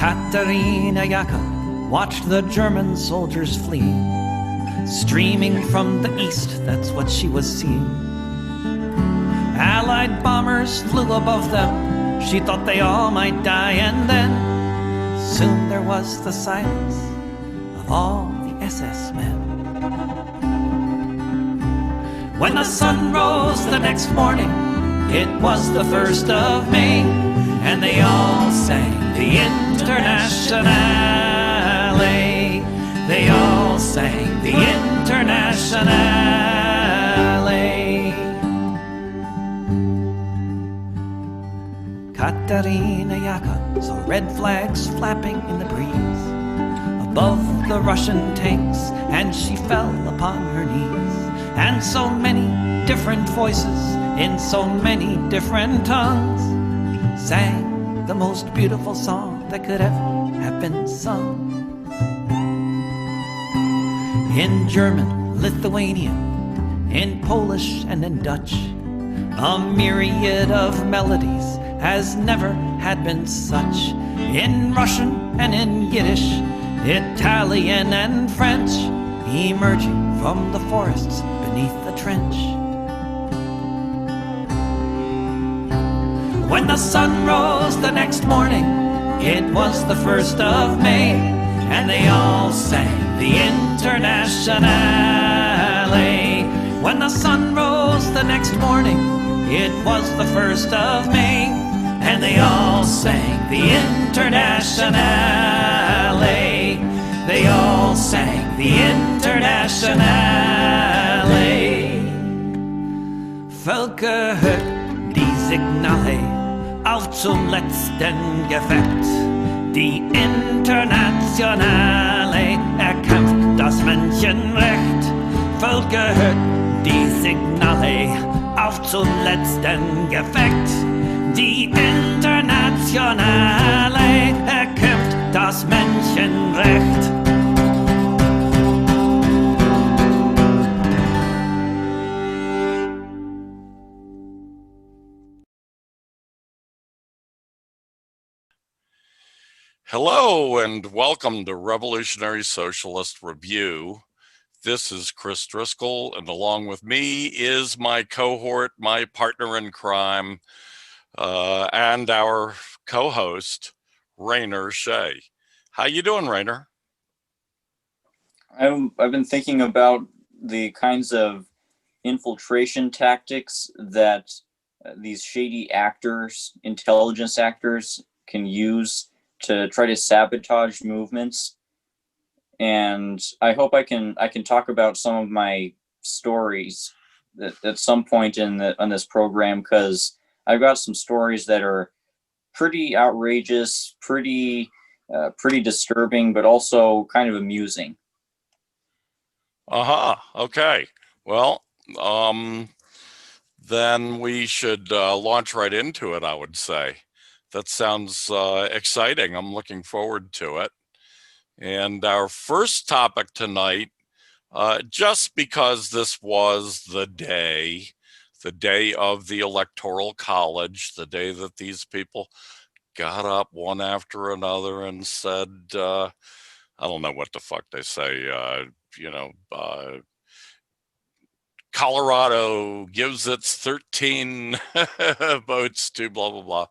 Katerina Jakob watched the German soldiers flee. Streaming from the east, that's what she was seeing. Allied bombers flew above them. She thought they all might die, and then soon there was the silence of all the SS men. When the sun rose the next morning, it was the 1st of May, and they all sang the Internationale. They all sang the Internationale. Katerina Jakob saw red flags flapping in the breeze above the Russian tanks, and she fell upon her knees. And so many different voices in so many different tongues sang the most beautiful song that could ever have been sung. In German, Lithuanian, in Polish and in Dutch, a myriad of melodies as never had been such. In Russian and in Yiddish, Italian and French, emerging from the forests beneath the trench. When the sun rose the next morning, it was the 1st of May, and they all sang the Internationale. When the sun rose the next morning, it was the 1st of May, and they all sang the Internationale. They all sang the Internationale. Völker hört die Signale auf zum letzten Gefecht. Die Internationale erkämpft das Menschenrecht. Völker hört die Signale auf zum letzten Gefecht. Die Internationale erkämpft das Menschenrecht. Hello and welcome to Revolutionary Socialist Review. This is Chris Driscoll, and along with me is my cohort, my partner in crime, and our co-host, Rainer Shea. How you doing, Rainer? I've been thinking about the kinds of infiltration tactics that these shady actors, intelligence actors, can use to try to sabotage movements. And I hope I can talk about some of my stories at some point on this program, because I've got some stories that are pretty outrageous, pretty disturbing, but also kind of amusing. Okay. Well, then we should launch right into it, I would say. That sounds exciting. I'm looking forward to it. And our first topic tonight, just because this was the day of the Electoral College, the day that these people got up one after another and said, I don't know what the fuck they say, Colorado gives its 13 votes to blah, blah, blah.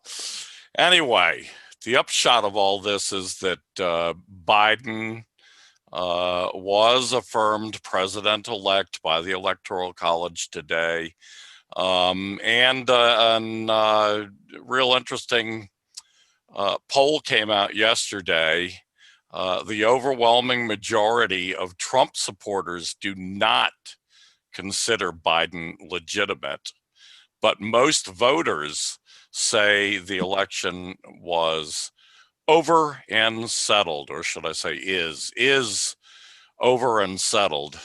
Anyway, the upshot of all this is that Biden was affirmed president-elect by the Electoral College today. And a real interesting poll came out yesterday. The overwhelming majority of Trump supporters do not consider Biden legitimate, but most voters say the election was over and settled, or should I say is over and settled.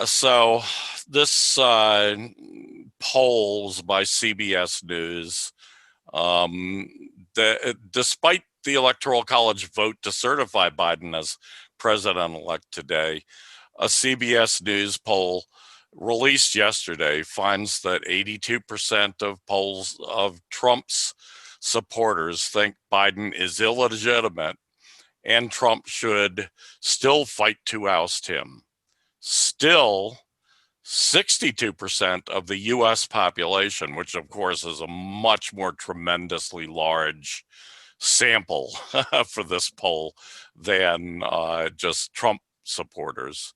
So this polls by CBS News, despite the Electoral College vote to certify Biden as president-elect today, a CBS News poll released yesterday finds that 82% of Trump's supporters think Biden is illegitimate and Trump should still fight to oust him. Still, 62% of the US population, which of course is a much more tremendously large sample for this poll than just Trump supporters.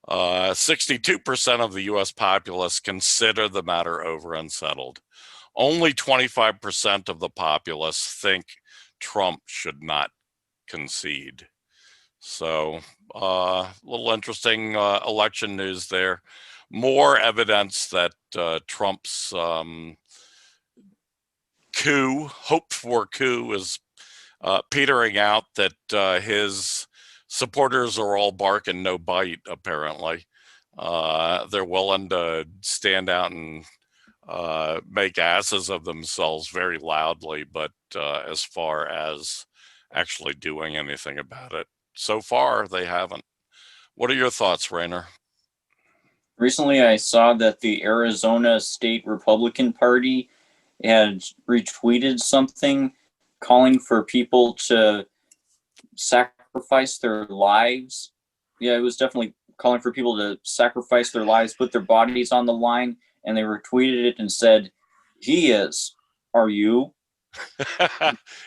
62% of the US populace consider the matter over and settled. Only 25% of the populace think Trump should not concede. So a little interesting election news there. More evidence that Trump's hoped for coup is petering out, that his supporters are all bark and no bite, apparently. They're willing to stand out and make asses of themselves very loudly, but as far as actually doing anything about it, so far they haven't. What are your thoughts, Rainer? Recently, I saw that the Arizona State Republican Party had retweeted something calling for people to sacrifice their lives. Yeah, it was definitely calling for people to sacrifice their lives, put their bodies on the line, and they retweeted it and said, "He is. Are you?"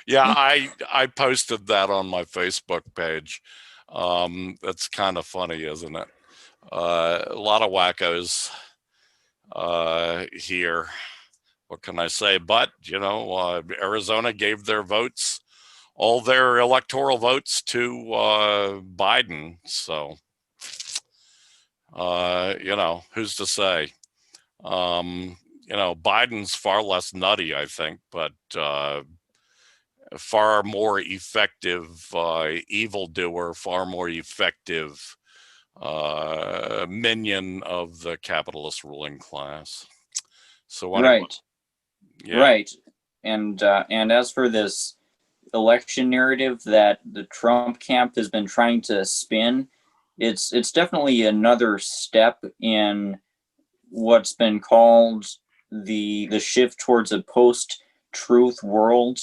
Yeah, I posted that on my Facebook page. That's kind of funny, isn't it? A lot of wackos here. What can I say? But, Arizona gave their votes, all their electoral votes, to Biden. So, who's to say? Biden's far less nutty, I think, but far more effective evildoer, far more effective minion of the capitalist ruling class. So anyway, Right. yeah. Right. And as for this election narrative that the Trump camp has been trying to spin, it's definitely another step in what's been called the shift towards a post-truth world.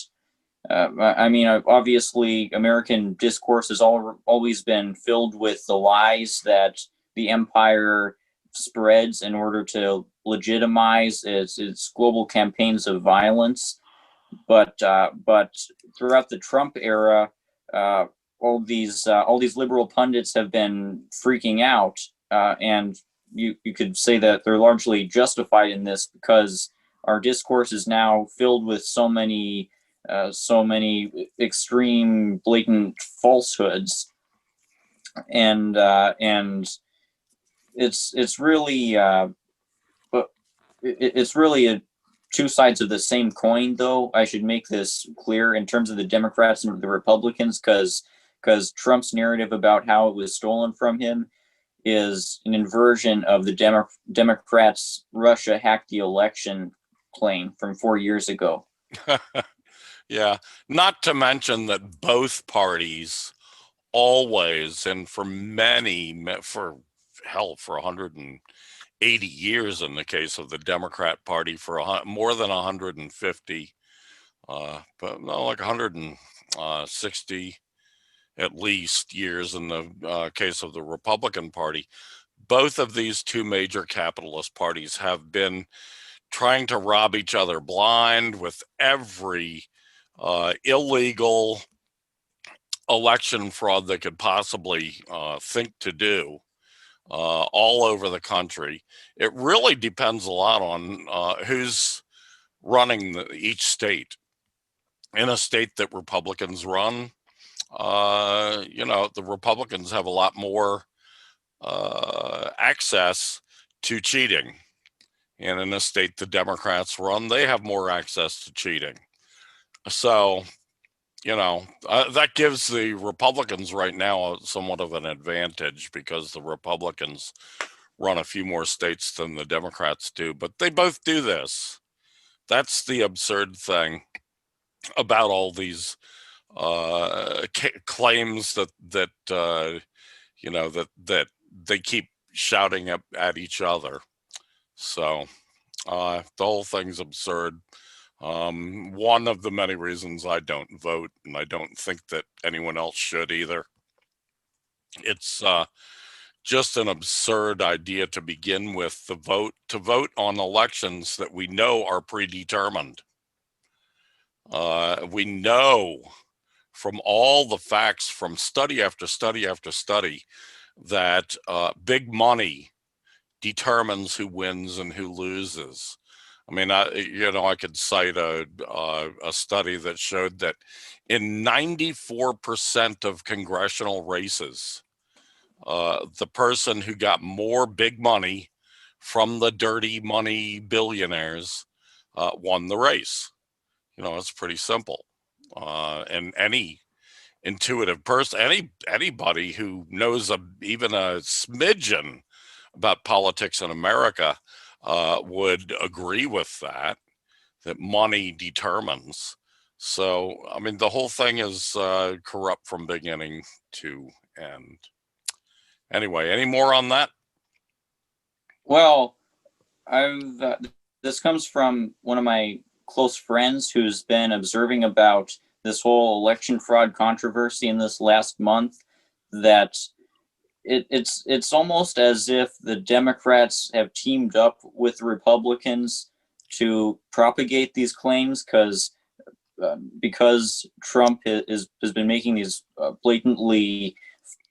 I mean, obviously, American discourse has always been filled with the lies that the empire spreads in order to legitimize its global campaigns of violence. But throughout the Trump era, all these liberal pundits have been freaking out, and you could say that they're largely justified in this, because our discourse is now filled with so many extreme, blatant falsehoods, and it's really it's really two sides of the same coin. Though I should make this clear in terms of the Democrats and the Republicans, because Trump's narrative about how it was stolen from him is an inversion of the Democrats' Russia hacked the election claim from 4 years ago. Yeah, not to mention that both parties always, and for 180 years in the case of the Democrat Party, for more than 150, but no, like 160 at least years in the case of the Republican Party. Both of these two major capitalist parties have been trying to rob each other blind with every illegal election fraud they could possibly think to do all over the country. It really depends a lot on who's running each state. In a state that Republicans run, the Republicans have a lot more access to cheating. And in a state the Democrats run, they have more access to cheating. So, that gives the Republicans right now somewhat of an advantage, because the Republicans run a few more states than the Democrats do, but they both do this. That's the absurd thing about all these claims that they keep shouting at each other. So the whole thing's absurd. One of the many reasons I don't vote, and I don't think that anyone else should either. It's just an absurd idea to begin with, to vote on elections that we know are predetermined. We know from all the facts, from study after study after study, that big money determines who wins and who loses. I mean, I could cite a study that showed that in 94% of congressional races, the person who got more big money from the dirty money billionaires won the race. It's pretty simple. And any intuitive person, anybody who knows even a smidgen about politics in America would agree with that money determines. So, I mean, the whole thing is corrupt from beginning to end. Anyway, any more on that? Well, this comes from one of my close friends who's been observing about this whole election fraud controversy in this last month, that it's almost as if the Democrats have teamed up with Republicans to propagate these claims, because Trump has been making these blatantly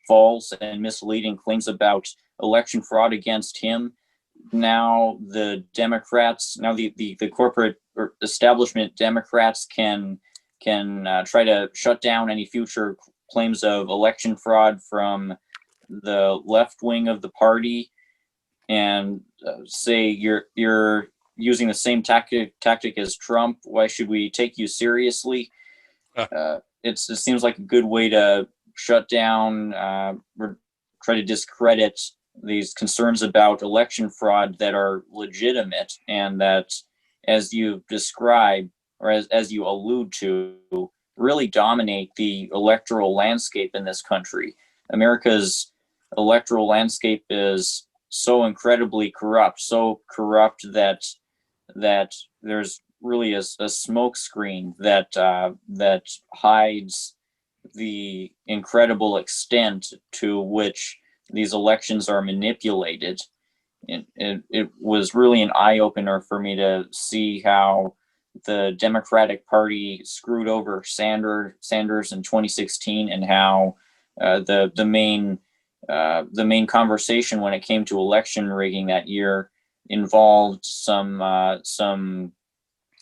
false and misleading claims about election fraud against him. Now the Democrats, the corporate or establishment Democrats can try to shut down any future claims of election fraud from the left wing of the party, and say you're using the same tactic as Trump. Why should we take you seriously? It seems like a good way to shut down, or try to discredit these concerns about election fraud that are legitimate, and that, as you describe, or as you allude to, really dominate the electoral landscape in this country. America's electoral landscape is so incredibly corrupt, that there's really a smoke screen that hides the incredible extent to which these elections are manipulated. It was really an eye-opener for me to see how the Democratic Party screwed over Sanders in 2016, and how the main conversation when it came to election rigging that year involved some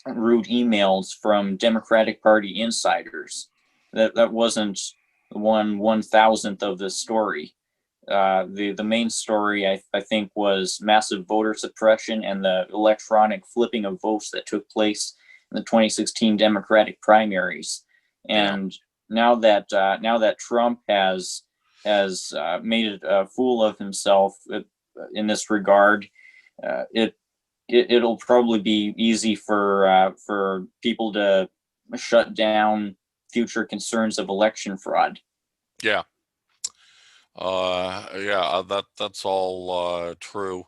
rude emails from Democratic Party insiders. That wasn't 1/1000th of the story. The main story, I think, was massive voter suppression and the electronic flipping of votes that took place in the 2016 Democratic primaries. And now that Trump has made a fool of himself in this regard, it'll probably be easy for people to shut down future concerns of election fraud. Yeah. That's all true.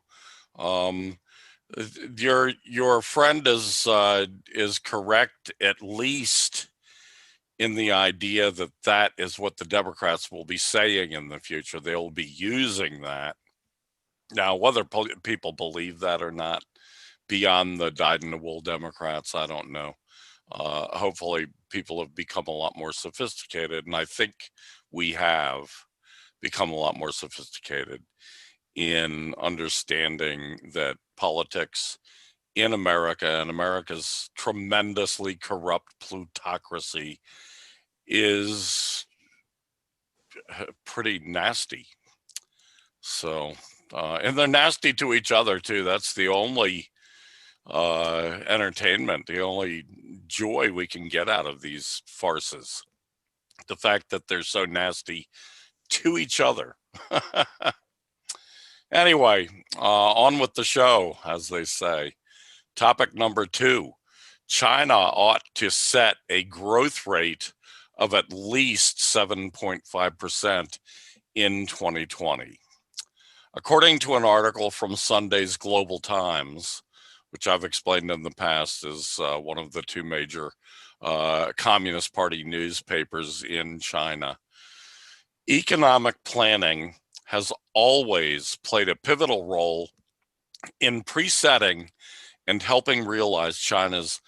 Your friend is correct, at least in the idea that is what the Democrats will be saying in the future. They'll be using that. Now, whether people believe that or not, beyond the dyed-in-the-wool Democrats, I don't know. Hopefully people have become a lot more sophisticated, and I think we have become a lot more sophisticated in understanding that politics in America and America's tremendously corrupt plutocracy is pretty nasty. So, and they're nasty to each other too. That's the only entertainment, the only joy we can get out of these farces. The fact that they're so nasty to each other. Anyway, on with the show, as they say. Topic number 2, China ought to set a growth rate of at least 7.5% in 2020. According to an article from Sunday's Global Times, which I've explained in the past is one of the two major Communist Party newspapers in China. Economic planning has always played a pivotal role in presetting and helping realize China's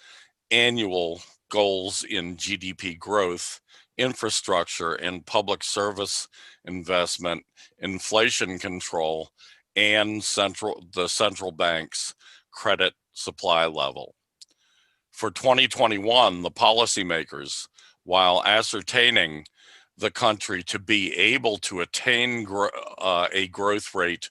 annual goals in GDP growth, infrastructure, and public service investment, inflation control, and the central bank's credit supply level. For 2021, the policymakers, while ascertaining the country to be able to attain a growth rate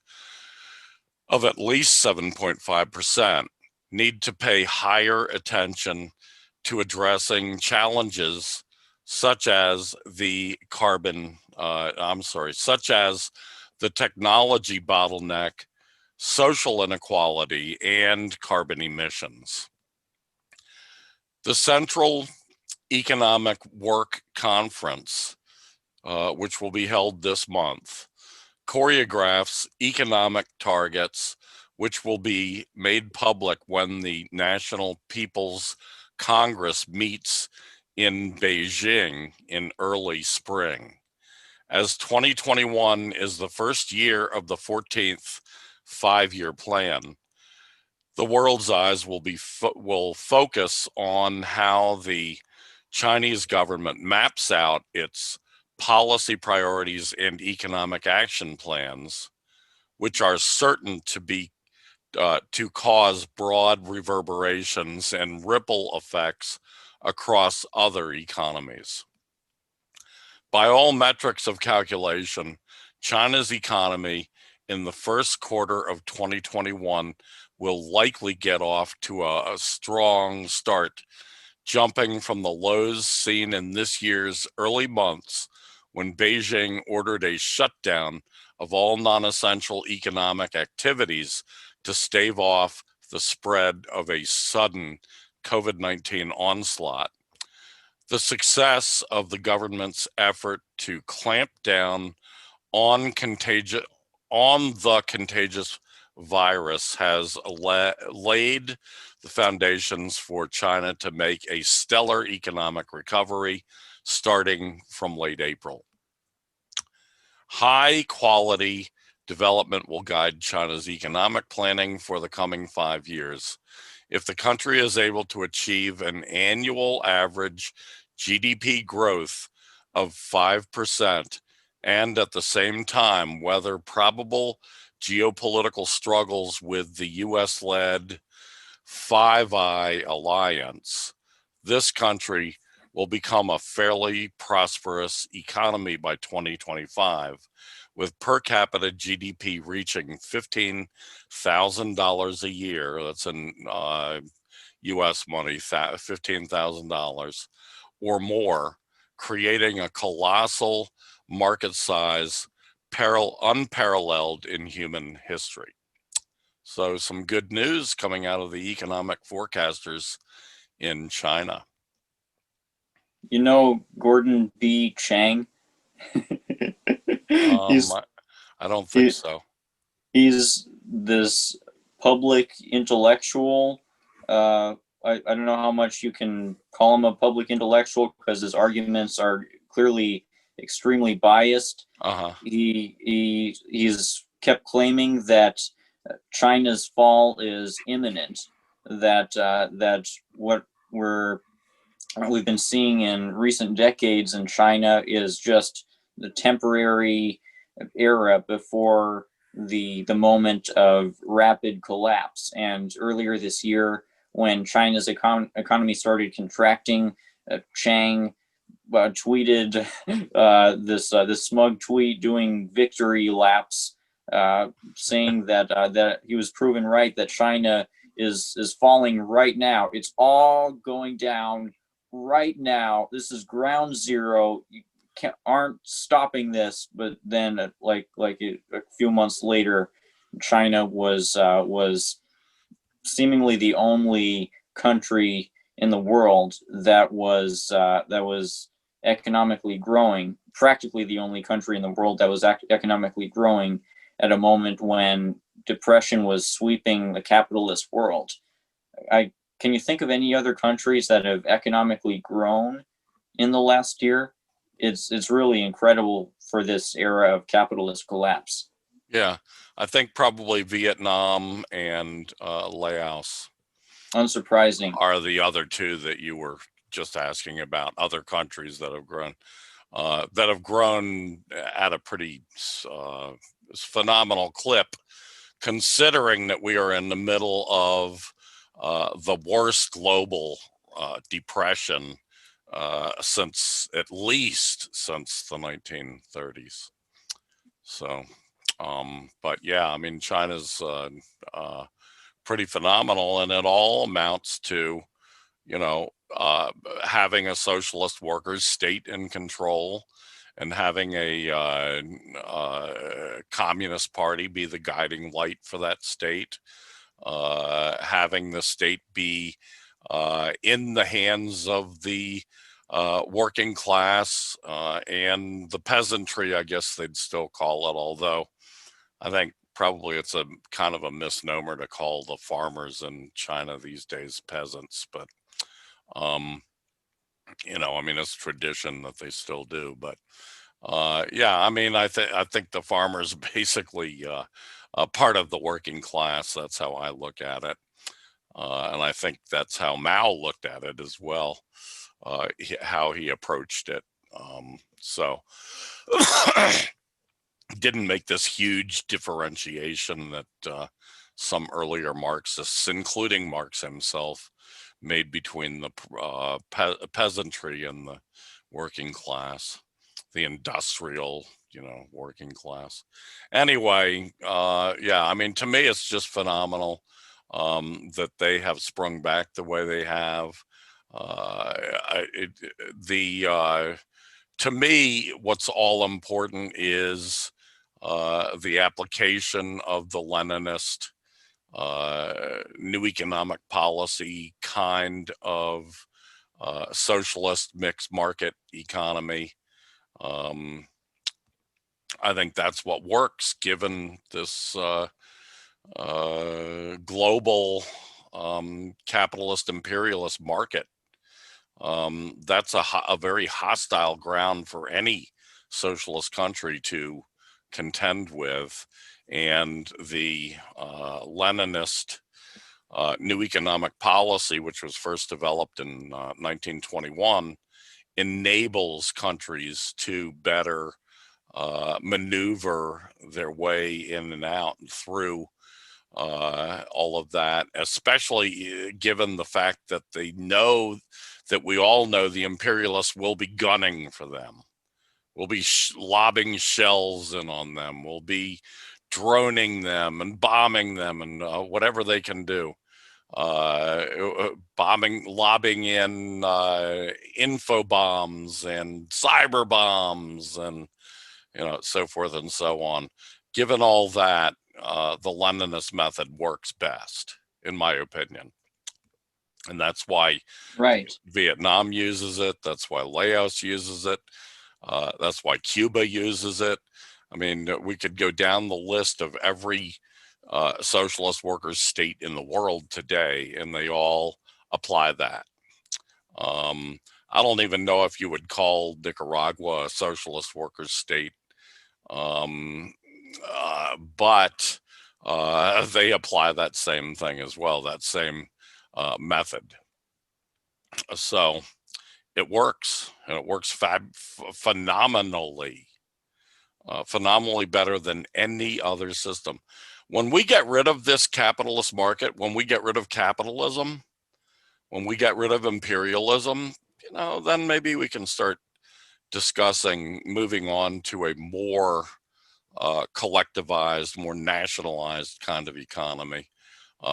of at least 7.5%, need to pay higher attention to addressing challenges such as the technology bottleneck, social inequality, and carbon emissions. The Central Economic Work Conference, which will be held this month, choreographs economic targets, which will be made public when the National People's Congress meets in Beijing in early spring. As 2021 is the first year of the 14th five-year plan, the world's eyes will focus on how the Chinese government maps out its policy priorities and economic action plans, which are certain to cause broad reverberations and ripple effects across other economies. By all metrics of calculation, China's economy in the first quarter of 2021 will likely get off to a strong start, jumping from the lows seen in this year's early months when Beijing ordered a shutdown of all non-essential economic activities to stave off the spread of a sudden COVID-19 onslaught. The success of the government's effort to clamp down on the contagious virus has laid the foundations for China to make a stellar economic recovery starting from late April. High quality development will guide China's economic planning for the coming 5 years. If the country is able to achieve an annual average GDP growth of 5% and at the same time weather probable geopolitical struggles with the US-led Five Eye Alliance, this country will become a fairly prosperous economy by 2025, with per capita GDP reaching $15,000 a year. That's in US money, $15,000 or more, creating a colossal market size unparalleled in human history. So some good news coming out of the economic forecasters in China. You know Gordon B. Chang? I don't think so. He's this public intellectual. I don't know how much you can call him a public intellectual because his arguments are clearly extremely biased. He's kept claiming that China's fall is imminent, that what we've been seeing in recent decades in China is just the temporary era before the moment of rapid collapse. And earlier this year, when China's economy started contracting, Chang tweeted this smug tweet doing victory laps, saying that he was proven right, that China is falling right now. It's all going down right now. This is ground zero. You aren't stopping this. But then, like a few months later, China was seemingly the only country in the world that was economically growing, practically the only country in the world that was economically growing at a moment when depression was sweeping the capitalist world. Can you think of any other countries that have economically grown in the last year? It's really incredible for this era of capitalist collapse. Yeah, I think probably Vietnam and Laos Unsurprising. are the other two that you were just asking about, other countries that have grown at a pretty phenomenal clip, considering that we are in the middle of the worst global depression since at least since the 1930s. So, but yeah, I mean, China's pretty phenomenal, and it all amounts to, you know, having a socialist workers state in control, and having a communist party be the guiding light for that state, having the state be in the hands of the working class and the peasantry, I guess they'd still call it, although I think probably it's a kind of a misnomer to call the farmers in China these days peasants, but you know, I mean, it's tradition that they still do. But yeah, I mean, I think the farmers basically a part of the working class. That's how I look at it, and I think that's how Mao looked at it as well. How he approached it. So didn't make this huge differentiation that some earlier Marxists, including Marx himself, made between the peasantry and the working class, the industrial, you know, working class. Anyway, yeah, I mean, to me, it's just phenomenal that they have sprung back the way they have. To me, what's all important is the application of the Leninist new economic policy kind of socialist mixed market economy. I think that's what works given this global capitalist imperialist market. That's a very hostile ground for any socialist country to contend with. And the Leninist new economic policy, which was first developed in 1921, enables countries to better maneuver their way in and out and through all of that, especially given the fact that they know that we all know the imperialists will be gunning for them. We'll be lobbing shells in on them. We'll be droning them and bombing them and whatever they can do. Lobbing in info bombs and cyber bombs and, you know, so forth and so on. Given all that, the Leninist method works best, in my opinion. And that's why Vietnam uses it. That's why Laos uses it. That's why Cuba uses it. I mean, we could go down the list of every socialist workers state in the world today, and they all apply that. I don't even know if you would call Nicaragua a socialist workers state, but they apply that same thing as well, that same method. So it works, and it works phenomenally better than any other system. When we get rid of this capitalist market, when we get rid of capitalism, when we get rid of imperialism, you know, then maybe we can start discussing moving on to a more collectivized, more nationalized kind of economy,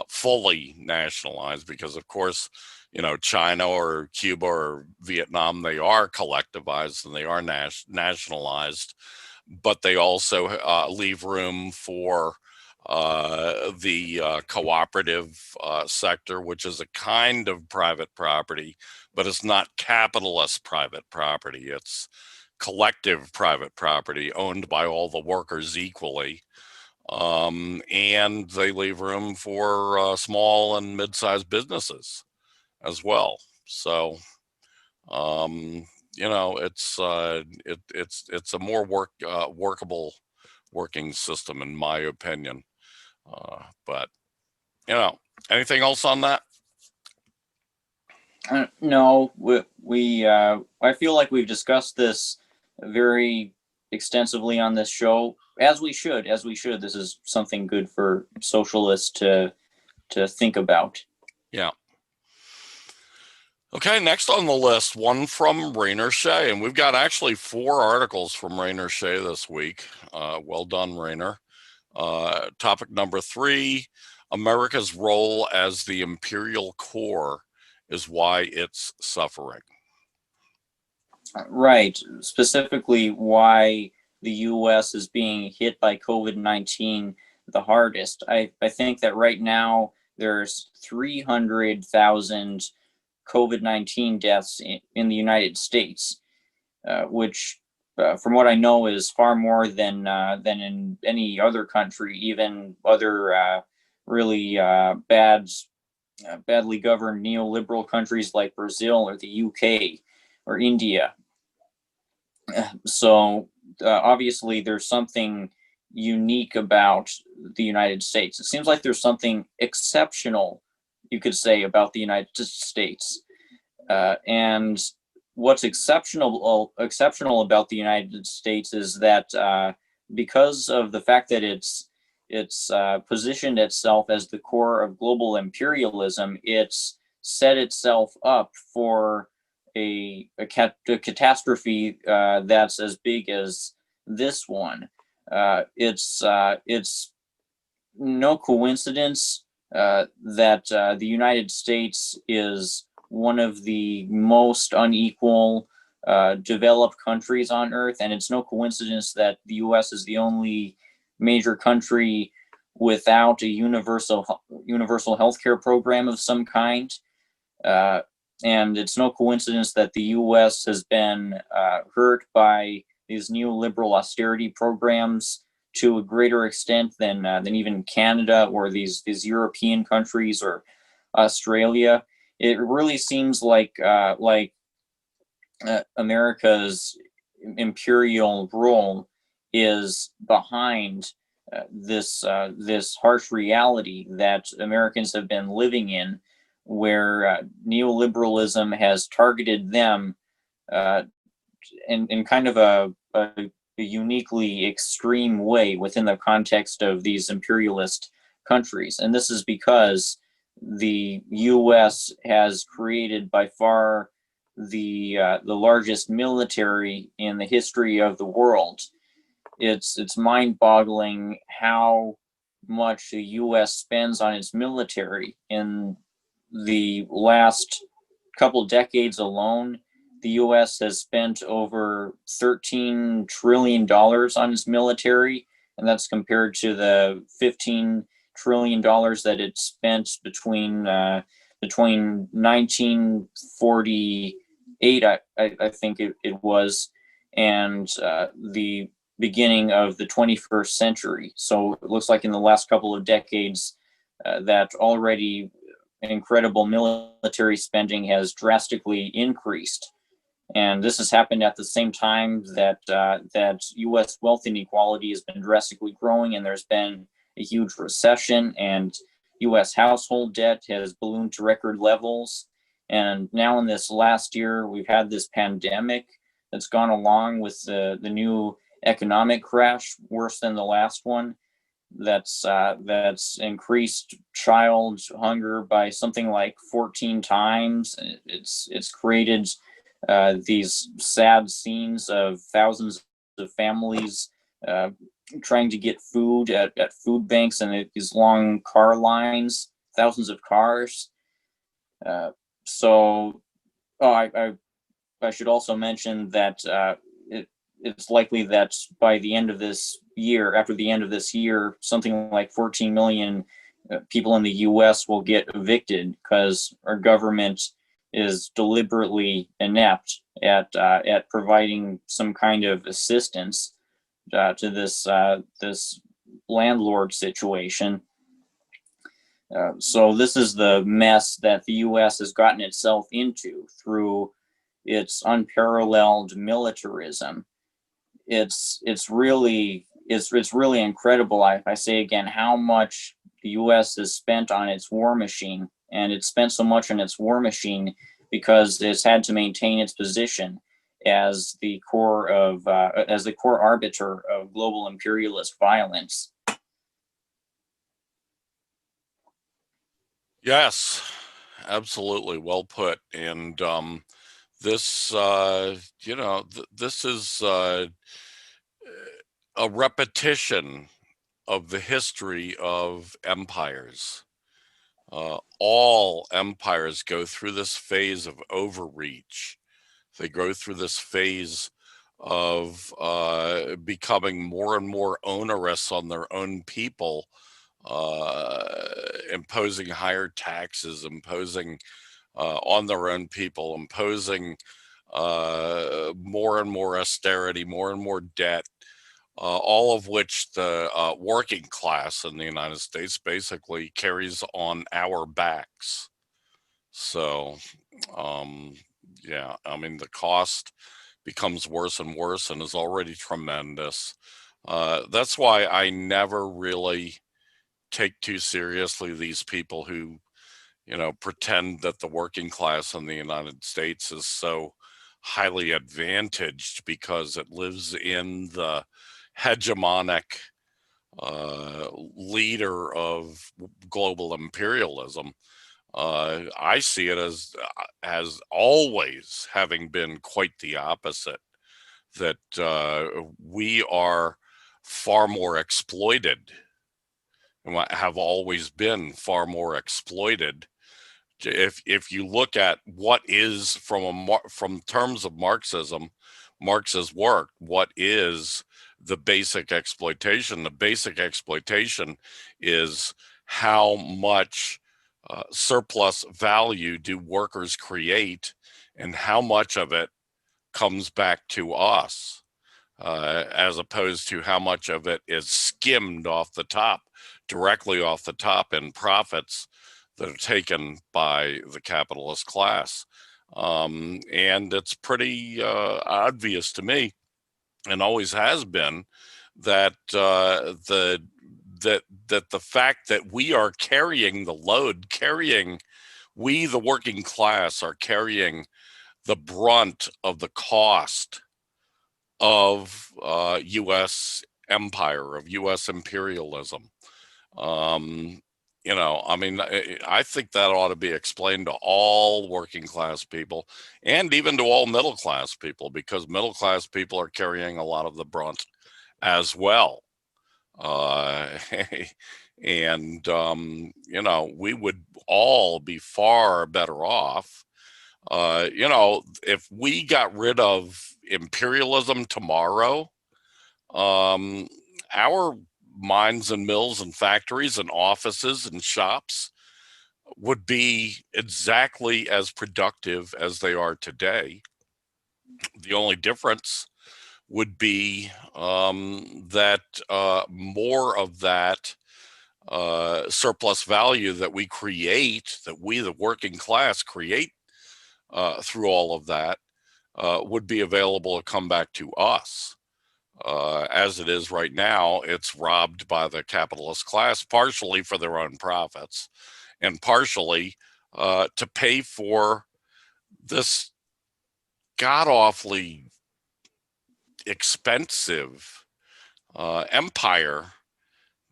fully nationalized, because of course, you know, China or Cuba or Vietnam, they are collectivized and they are nationalized, but they also leave room for the cooperative sector, which is a kind of private property, but it's not capitalist private property. It's collective private property owned by all the workers equally. and they leave room for small and mid-sized businesses as well. So, you know, it's a more workable working system, in my opinion. But you know, anything else on that? No, I feel like we've discussed this very extensively on this show, as we should. This is something good for socialists to think about. Yeah. Okay, next on the list, one from Rainer Shea, and we've got actually 4 articles from Rainer Shea this week. Well done, Rainer. Topic number 3, America's role as the imperial core is why it's suffering. Right. Specifically, why the U.S. is being hit by COVID-19 the hardest. I think that right now there's 300,000 COVID-19 deaths in the United States, which, from what I know, is far more than in any other country, even other really badly governed neoliberal countries like Brazil or the UK or India. So obviously there's something unique about the United States. It seems like there's something exceptional, you could say, about the United States. And what's exceptional about the United States is that because of the fact that it's positioned itself as the core of global imperialism, it's set itself up for a catastrophe that's as big as this one. It's no coincidence that the United States is one of the most unequal developed countries on earth, and it's no coincidence that the U.S. is the only major country without a universal healthcare program of some kind. And it's no coincidence that the U.S. has been hurt by these neoliberal austerity programs to a greater extent than even Canada or these European countries or Australia. It really seems like America's imperial role is behind this harsh reality that Americans have been living in, where neoliberalism has targeted them in kind of a uniquely extreme way within the context of these imperialist countries. And this is because the U.S. has created by far the largest military in the history of the world. It's mind-boggling how much the U.S. spends on its military. In the last couple decades alone, the U.S. has spent over $13 trillion on its military, and that's compared to the $15 trillion that it spent between 1948, I think it was, and the beginning of the 21st century. So it looks like in the last couple of decades that already incredible military spending has drastically increased. And this has happened at the same time that U.S. wealth inequality has been drastically growing, and there's been a huge recession, and U.S. household debt has ballooned to record levels. And now in this last year, we've had this pandemic that's gone along with the new economic crash, worse than the last one. That's increased child hunger by something like 14 times. It's created these sad scenes of thousands of families trying to get food at food banks and these long car lines, thousands of cars. I should also mention that it's likely that by the end of this year, after the end of this year, something like 14 million people in the U.S. will get evicted because our government is deliberately inept at providing some kind of assistance to this landlord situation. So this is the mess that the U.S. has gotten itself into through its unparalleled militarism. It's really incredible. I say again how much the U.S. has spent on its war machine, and it's spent so much on its war machine because it's had to maintain its position as the core arbiter of global imperialist violence. Yes, absolutely. Well put. And this, this is a repetition of the history of empires. All empires go through this phase of overreach. They go through this phase of becoming more and more onerous on their own people, imposing higher taxes, imposing on their own people, imposing more and more austerity, more and more debt, all of which the working class in the United States basically carries on our backs. So, yeah, I mean, the cost becomes worse and worse and is already tremendous. That's why I never really take too seriously these people who, pretend that the working class in the United States is so highly advantaged because it lives in the hegemonic leader of global imperialism. I see it as always having been quite the opposite, that we are far more exploited and have always been far more exploited. If you look at what is from terms of Marxism, Marx has worked, what is the basic exploitation? The basic exploitation is how much surplus value do workers create and how much of it comes back to us, as opposed to how much of it is skimmed off the top, directly off the top in profits that are taken by the capitalist class. And it's pretty obvious to me, and always has been, that the fact that we are carrying the load, we the working class are carrying the brunt of the cost of U.S. empire, of U.S. imperialism. I mean, I think that ought to be explained to all working class people and even to all middle class people, because middle class people are carrying a lot of the brunt as well. And, we would all be far better off. If we got rid of imperialism tomorrow, our mines and mills and factories and offices and shops would be exactly as productive as they are today. The only difference would be that more of that surplus value that we create, that we, the working class, create through all of that, would be available to come back to us. As it is right now, it's robbed by the capitalist class, partially for their own profits and partially to pay for this god-awfully expensive empire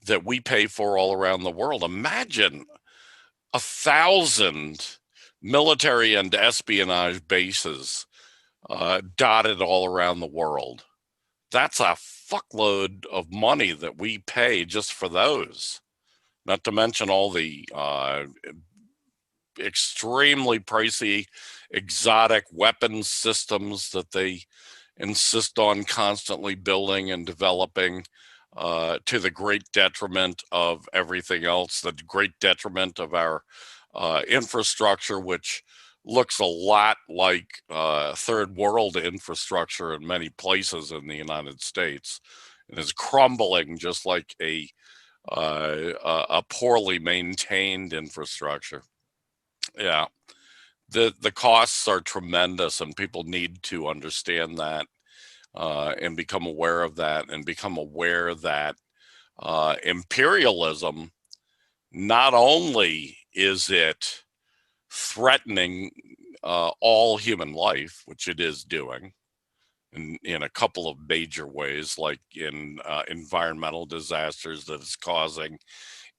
that we pay for all around the world. Imagine 1,000 military and espionage bases dotted all around the world. That's a fuckload of money that we pay just for those, not to mention all the extremely pricey exotic weapons systems that they insist on constantly building and developing, to the great detriment of everything else, the great detriment of our infrastructure, which looks a lot like third world infrastructure in many places in the United States, and is crumbling just like a a poorly maintained infrastructure. Yeah, the costs are tremendous, and people need to understand that and become aware of that, and become aware that imperialism, not only is it threatening all human life, which it is doing in a couple of major ways, like in environmental disasters that it's causing,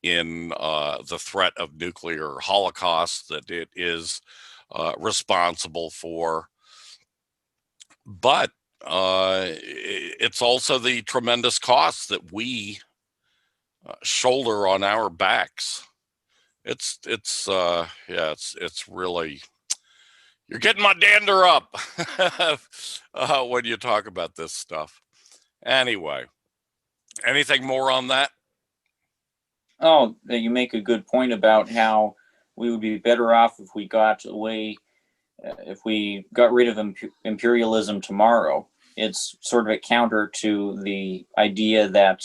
in the threat of nuclear holocaust that it is responsible for, but it's also the tremendous costs that we shoulder on our backs. It's really, you're getting my dander up when you talk about this stuff. Anyway, anything more on that? Oh, you make a good point about how we would be better off if we got away, if we got rid of imperialism tomorrow. It's sort of a counter to the idea that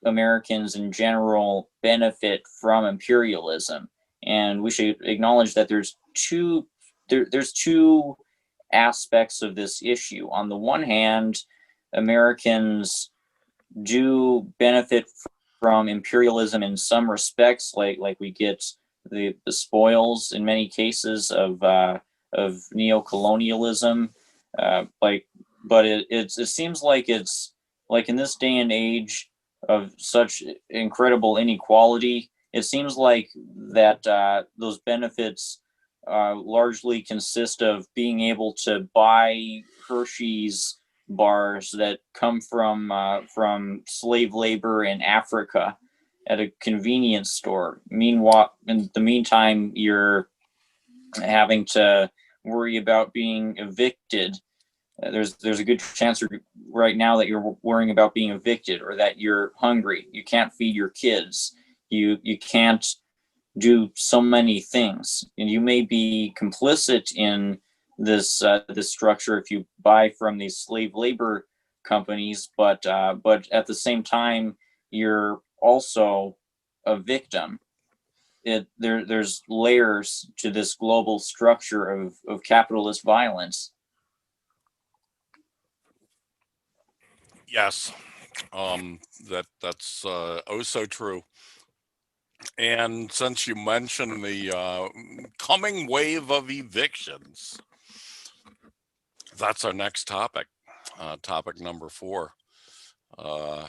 Americans in general benefit from imperialism, and we should acknowledge that there's two aspects of this issue. On the one hand, Americans do benefit from imperialism in some respects, like we get the spoils in many cases of neocolonialism, but it seems like it's like in this day and age of such incredible inequality, it seems like that those benefits largely consist of being able to buy Hershey's bars that come from slave labor in Africa at a convenience store. Meanwhile, in the meantime, you're having to worry about being evicted. There's a good chance right now that you're worrying about being evicted, or that you're hungry. You can't feed your kids. You can't do so many things, and you may be complicit in this structure if you buy from these slave labor companies, but at the same time you're also a victim. There's layers to this global structure of capitalist violence. Yes, that's oh so true. And since you mentioned the coming wave of evictions, that's our next topic, topic number 4.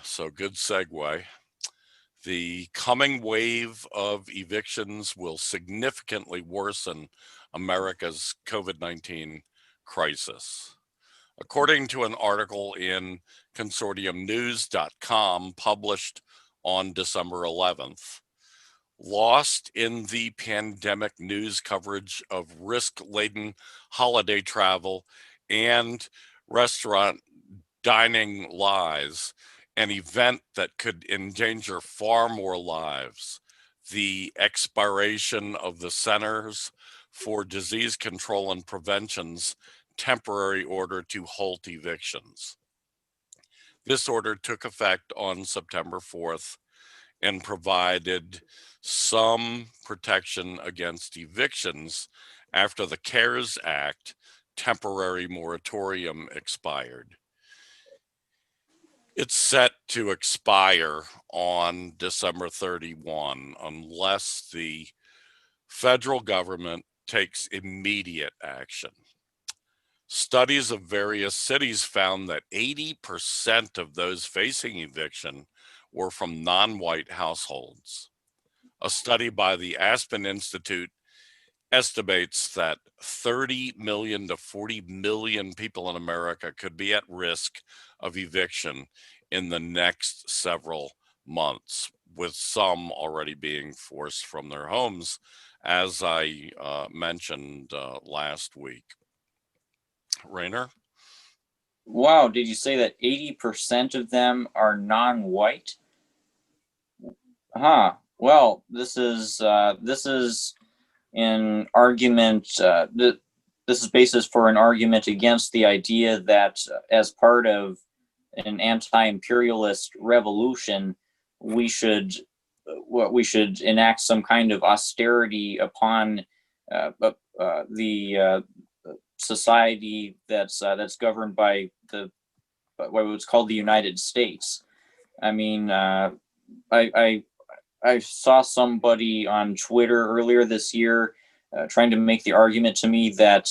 So good segue. The coming wave of evictions will significantly worsen America's COVID-19 crisis. According to an article in consortiumnews.com published on December 11th, lost in the pandemic news coverage of risk-laden holiday travel and restaurant dining lies, an event that could endanger far more lives, the expiration of the Centers for Disease Control and Prevention's temporary order to halt evictions. This order took effect on September 4th and provided some protection against evictions after the CARES Act temporary moratorium expired. It's set to expire on December 31 unless the federal government takes immediate action. Studies of various cities found that 80% of those facing eviction were from non-white households. A study by the Aspen Institute estimates that 30 million to 40 million people in America could be at risk of eviction in the next several months, with some already being forced from their homes, as I mentioned last week. Rainer? Wow, did you say that 80% of them are non-white? Huh. Well, this is an argument. This is basis for an argument against the idea that as part of an anti-imperialist revolution, we should we should enact some kind of austerity upon the society that's governed by what's called the United States. I mean, I I saw somebody on Twitter earlier this year trying to make the argument to me that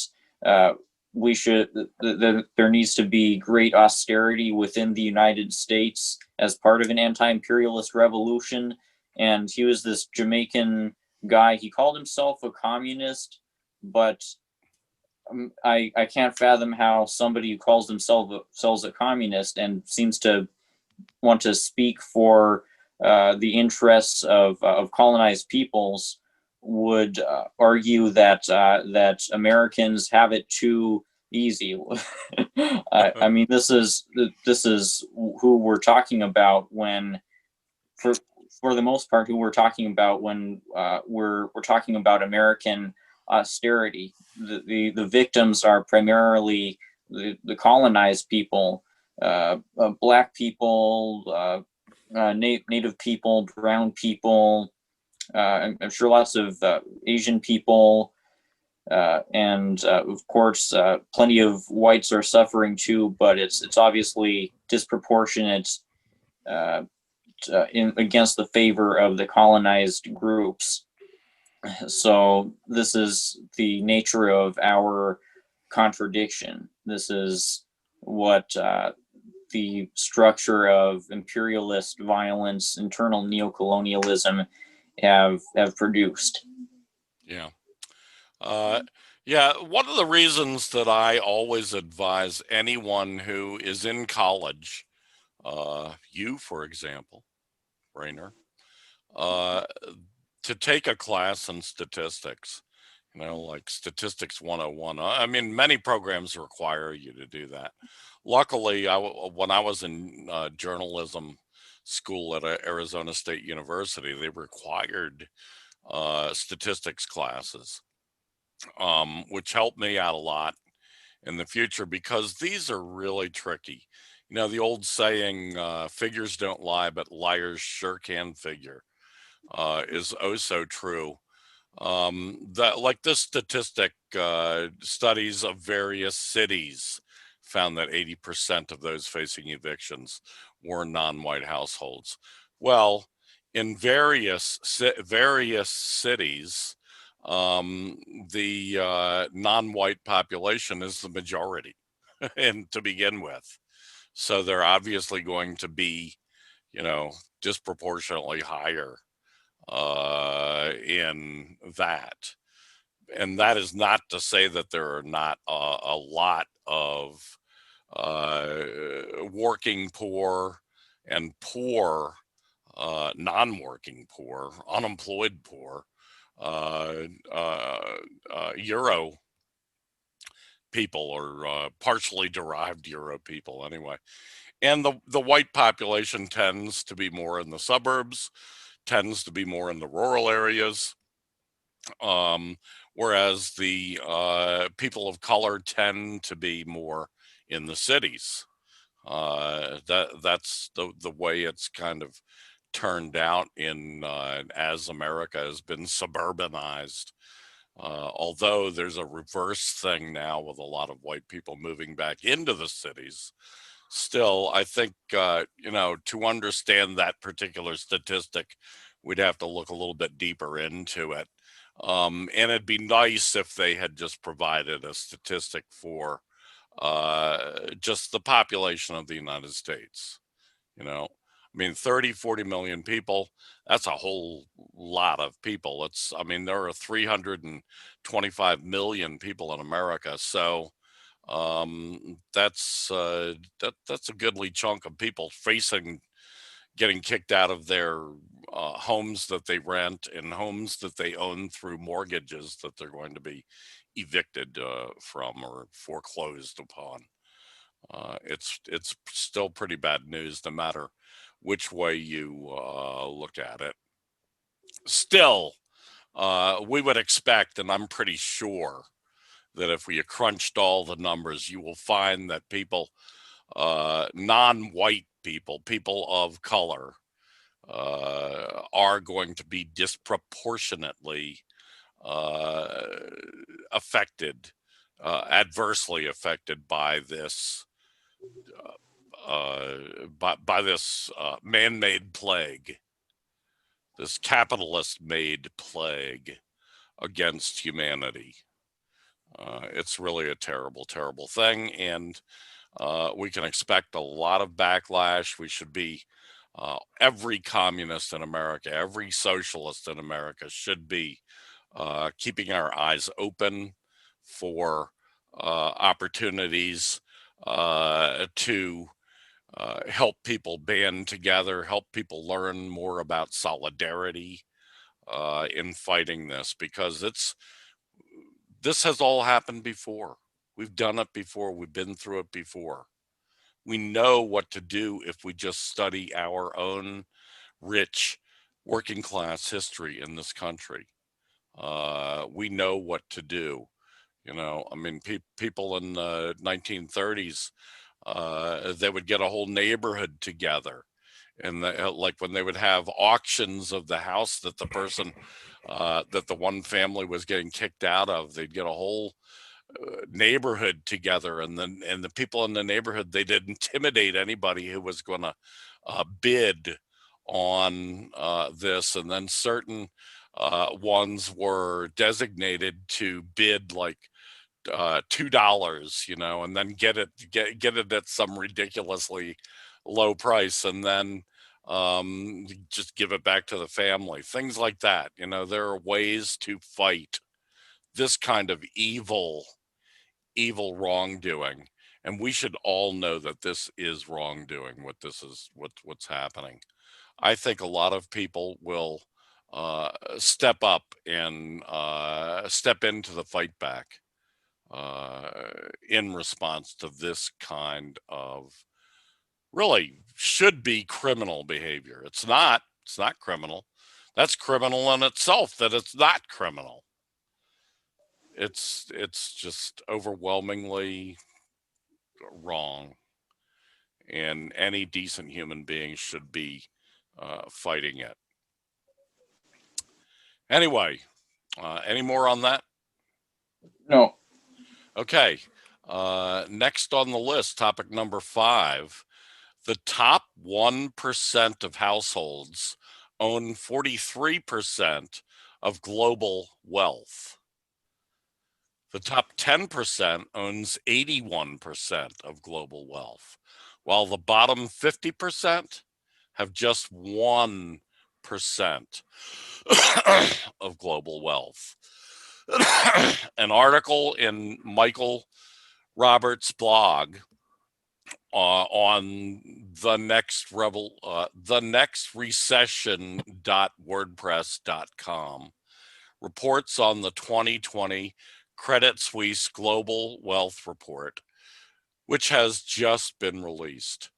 we should there needs to be great austerity within the United States as part of an anti-imperialist revolution. And he was this Jamaican guy. He called himself a communist, but I can't fathom how somebody who calls themselves a communist and seems to want to speak for the interests of colonized peoples would argue that that Americans have it too easy. I mean, this is who we're talking about when, for the most part, who we're talking about when we're talking about American austerity. The victims are primarily the colonized people, black people, native people, brown people. I'm sure lots of Asian people, and of course, plenty of whites are suffering too. But it's obviously disproportionate against the favor of the colonized groups. So this is the nature of our contradiction. This is what the structure of imperialist violence, internal neocolonialism have produced. Yeah. Yeah, one of the reasons that I always advise anyone who is in college, you, for example, Rainer, to take a class in statistics, like Statistics 101. I mean, many programs require you to do that. Luckily, when I was in journalism school at Arizona State University, they required statistics classes, which helped me out a lot in the future because these are really tricky. The old saying, figures don't lie, but liars sure can figure, is oh so true. That, like, this statistic, studies of various cities found that 80% of those facing evictions were non-white households. Well, in various cities, the non-white population is the majority, and to begin with, so they're obviously going to be, disproportionately higher in that. And that is not to say that there are not a lot of working poor and poor, non-working poor, unemployed poor, Euro people, or partially derived Euro people anyway. And the white population tends to be more in the suburbs, tends to be more in the rural areas, whereas the people of color tend to be more in the cities. That's the way it's kind of turned out as America has been suburbanized. Although there's a reverse thing now with a lot of white people moving back into the cities. Still, I think, to understand that particular statistic, we'd have to look a little bit deeper into it. And it'd be nice if they had just provided a statistic for just the population of the United States. I mean, 30, 40 million people, that's a whole lot of people. There are 325 million people in America. So that's a goodly chunk of people getting kicked out of their homes that they rent and homes that they own through mortgages that they're going to be evicted from or foreclosed upon. It's still pretty bad news, no matter which way you look at it. Still, we would expect, and I'm pretty sure, that if we crunched all the numbers, you will find that people, non-white people, people of color, are going to be disproportionately affected, adversely affected by this man-made plague, this capitalist-made plague against humanity. It's really a terrible, terrible thing, and we can expect a lot of backlash. We should be, every communist in America, every socialist in America should be keeping our eyes open for opportunities to help people band together, help people learn more about solidarity in fighting this, because this has all happened before. We've done it before. We've been through it before. We know what to do if we just study our own rich working class history in this country. We know what to do. You know, I mean, people in the 1930s, they would get a whole neighborhood together. And like when they would have auctions of the house that the person, that the one family was getting kicked out of, they'd get a whole neighborhood together, and then the people in the neighborhood, they'd intimidate anybody who was going to bid on this, and then certain ones were designated to bid like $2, you know, and then get it at some ridiculously low price, and then just give it back to the family. Things like that. You know, there are ways to fight this kind of evil wrongdoing, and we should all know that this is wrongdoing. What's happening. I think a lot of people will step up and step into the fight back in response to this kind of really should be criminal behavior. It's not criminal. That's criminal in itself that it's not criminal. It's just overwhelmingly wrong, and any decent human being should be fighting it. Anyway, any more on that? No. Okay. Next on the list, topic number 5. The top 1% of households own 43% of global wealth. The top 10% owns 81% of global wealth, while the bottom 50% have just 1% of global wealth. An article in Michael Roberts' blog on thenextrecession.wordpress.com reports on the 2020 Credit Suisse Global Wealth Report, which has just been released.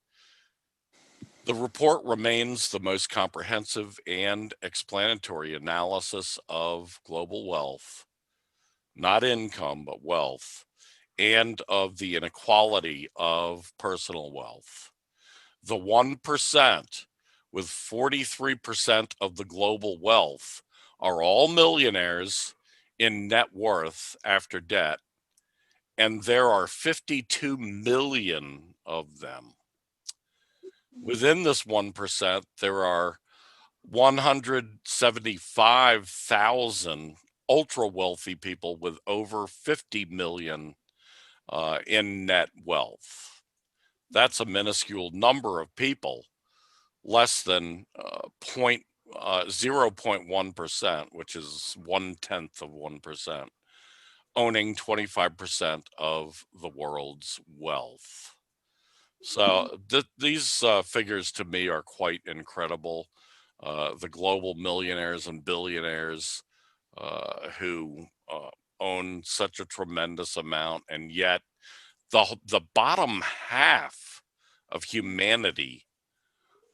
The report remains the most comprehensive and explanatory analysis of global wealth, not income, but wealth, and of the inequality of personal wealth. The 1% with 43% of the global wealth are all millionaires in net worth after debt, and there are 52 million of them. Within this 1%, there are 175,000 ultra wealthy people with over 50 million in net wealth. That's a minuscule number of people, less than 0.1%, which is 1/10 of 1%, owning 25% of the world's wealth. So these figures to me are quite incredible. The global millionaires and billionaires who own such a tremendous amount, and yet the bottom half of humanity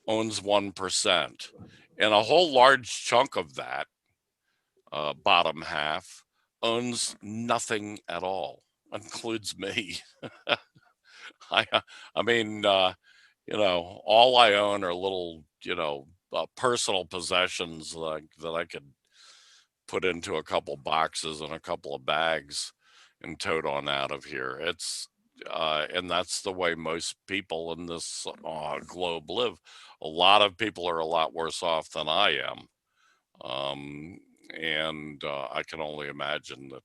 owns 1%, and a whole large chunk of that bottom half owns nothing at all, includes me. I mean, you know, all I own are little, you know, personal possessions that I could put into a couple boxes and a couple of bags and tote on out of here. And that's the way most people in this globe live. A lot of people are a lot worse off than I am. And I can only imagine that,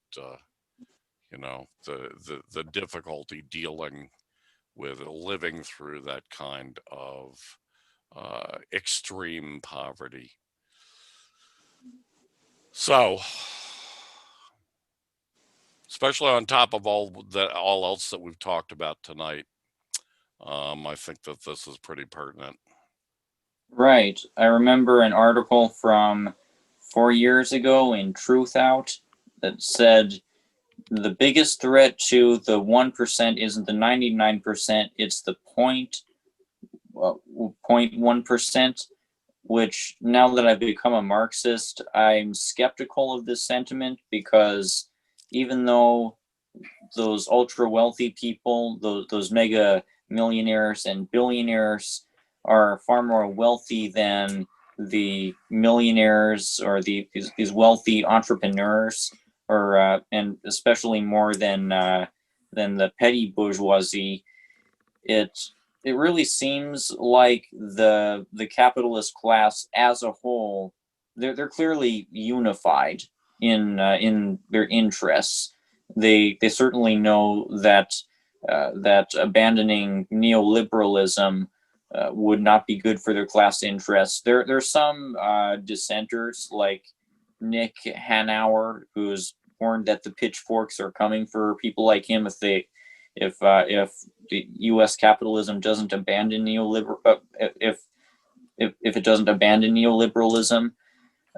the difficulty dealing with living through that kind of extreme poverty. So, especially on top of all else that we've talked about tonight, I think that this is pretty pertinent. Right. I remember an article from 4 years ago in Truth Out that said the biggest threat to the 1% isn't the 99%, it's the 0.1%, which now that I've become a Marxist, I'm skeptical of this sentiment, because even though those ultra wealthy people, those mega millionaires and billionaires are far more wealthy than the millionaires or these wealthy entrepreneurs, or and especially more than the petty bourgeoisie, it really seems like the capitalist class as a whole, they're clearly unified in their interests. They certainly know that that abandoning neoliberalism would not be good for their class interests. There's some dissenters like Nick Hanauer, who's warned that the pitchforks are coming for people like him if the U.S. capitalism doesn't abandon if it doesn't abandon neoliberalism.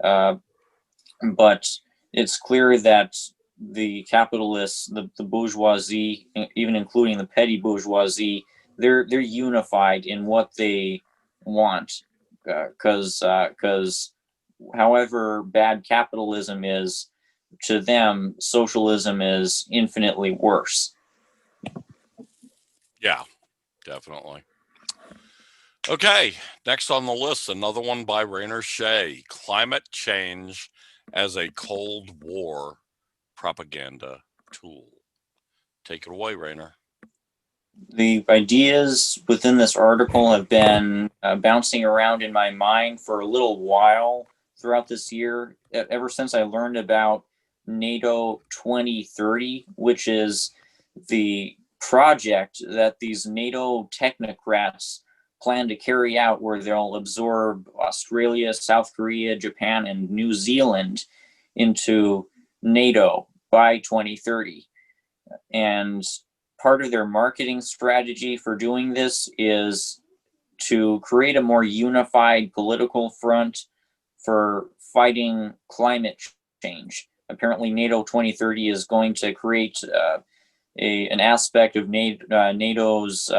But it's clear that the capitalists, the bourgeoisie, even including the petty bourgeoisie, they're unified in what they want, because however bad capitalism is, to them, socialism is infinitely worse. Yeah, definitely. Okay, next on the list, another one by Rainer Shea, Climate Change as a Cold War Propaganda Tool. Take it away, Rainer. The ideas within this article have been bouncing around in my mind for a little while throughout this year, ever since I learned about NATO 2030, which is the project that these NATO technocrats plan to carry out, where they'll absorb Australia, South Korea, Japan, and New Zealand into NATO by 2030. And part of their marketing strategy for doing this is to create a more unified political front for fighting climate change. Apparently, NATO 2030 is going to create an aspect of NATO's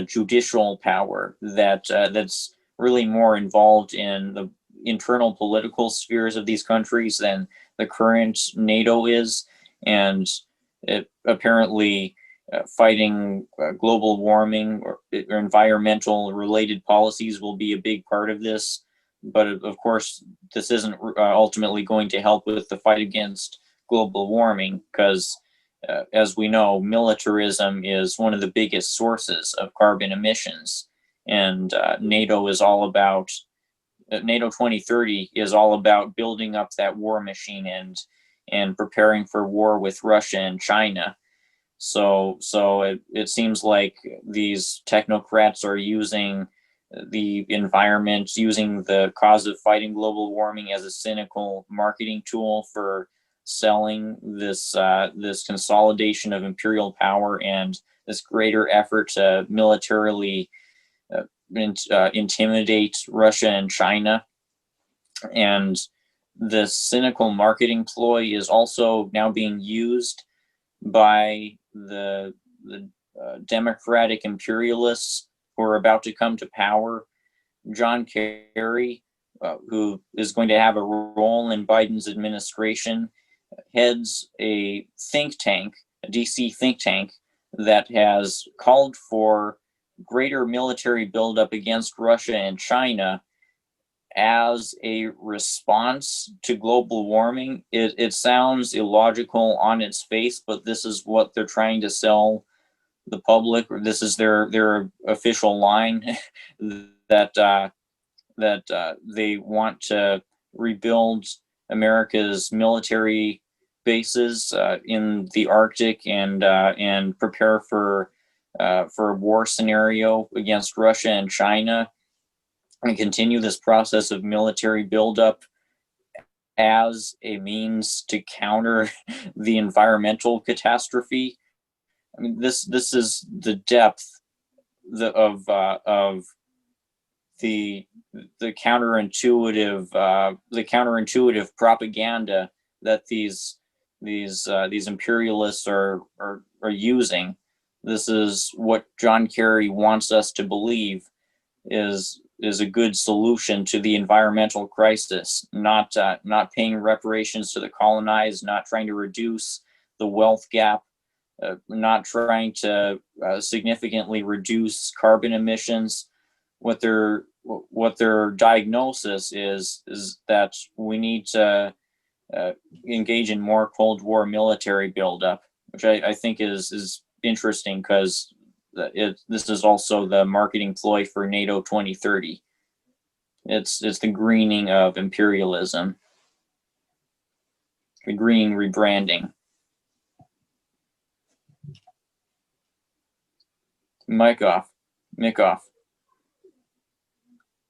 judicial power that's really more involved in the internal political spheres of these countries than the current NATO is, and it apparently fighting global warming or environmental related policies will be a big part of this. But of course, this isn't ultimately going to help with the fight against global warming, because as we know, militarism is one of the biggest sources of carbon emissions. And NATO 2030 is all about building up that war machine and preparing for war with Russia and China. So it seems like these technocrats are using the environment, using the cause of fighting global warming as a cynical marketing tool for selling this consolidation of imperial power and this greater effort to militarily intimidate Russia and China. And this cynical marketing ploy is also now being used by the democratic imperialists who are about to come to power. John Kerry, who is going to have a role in Biden's administration, heads a think tank, a DC think tank, that has called for greater military buildup against Russia and China as a response to global warming. It sounds illogical on its face, but this is what they're trying to sell the public, or this is their official line that they want to rebuild America's military bases in the Arctic and prepare for a war scenario against Russia and China, and continue this process of military buildup as a means to counter the environmental catastrophe. I mean, this is the depth of the counterintuitive propaganda that these imperialists are using. This is what John Kerry wants us to believe is a good solution to the environmental crisis. Not paying reparations to the colonized, not trying to reduce the wealth gap, not trying to significantly reduce carbon emissions. What their diagnosis is that we need to engage in more Cold War military buildup, which I think is interesting, because this is also the marketing ploy for NATO 2030. It's the greening of imperialism, the green rebranding. Mic off.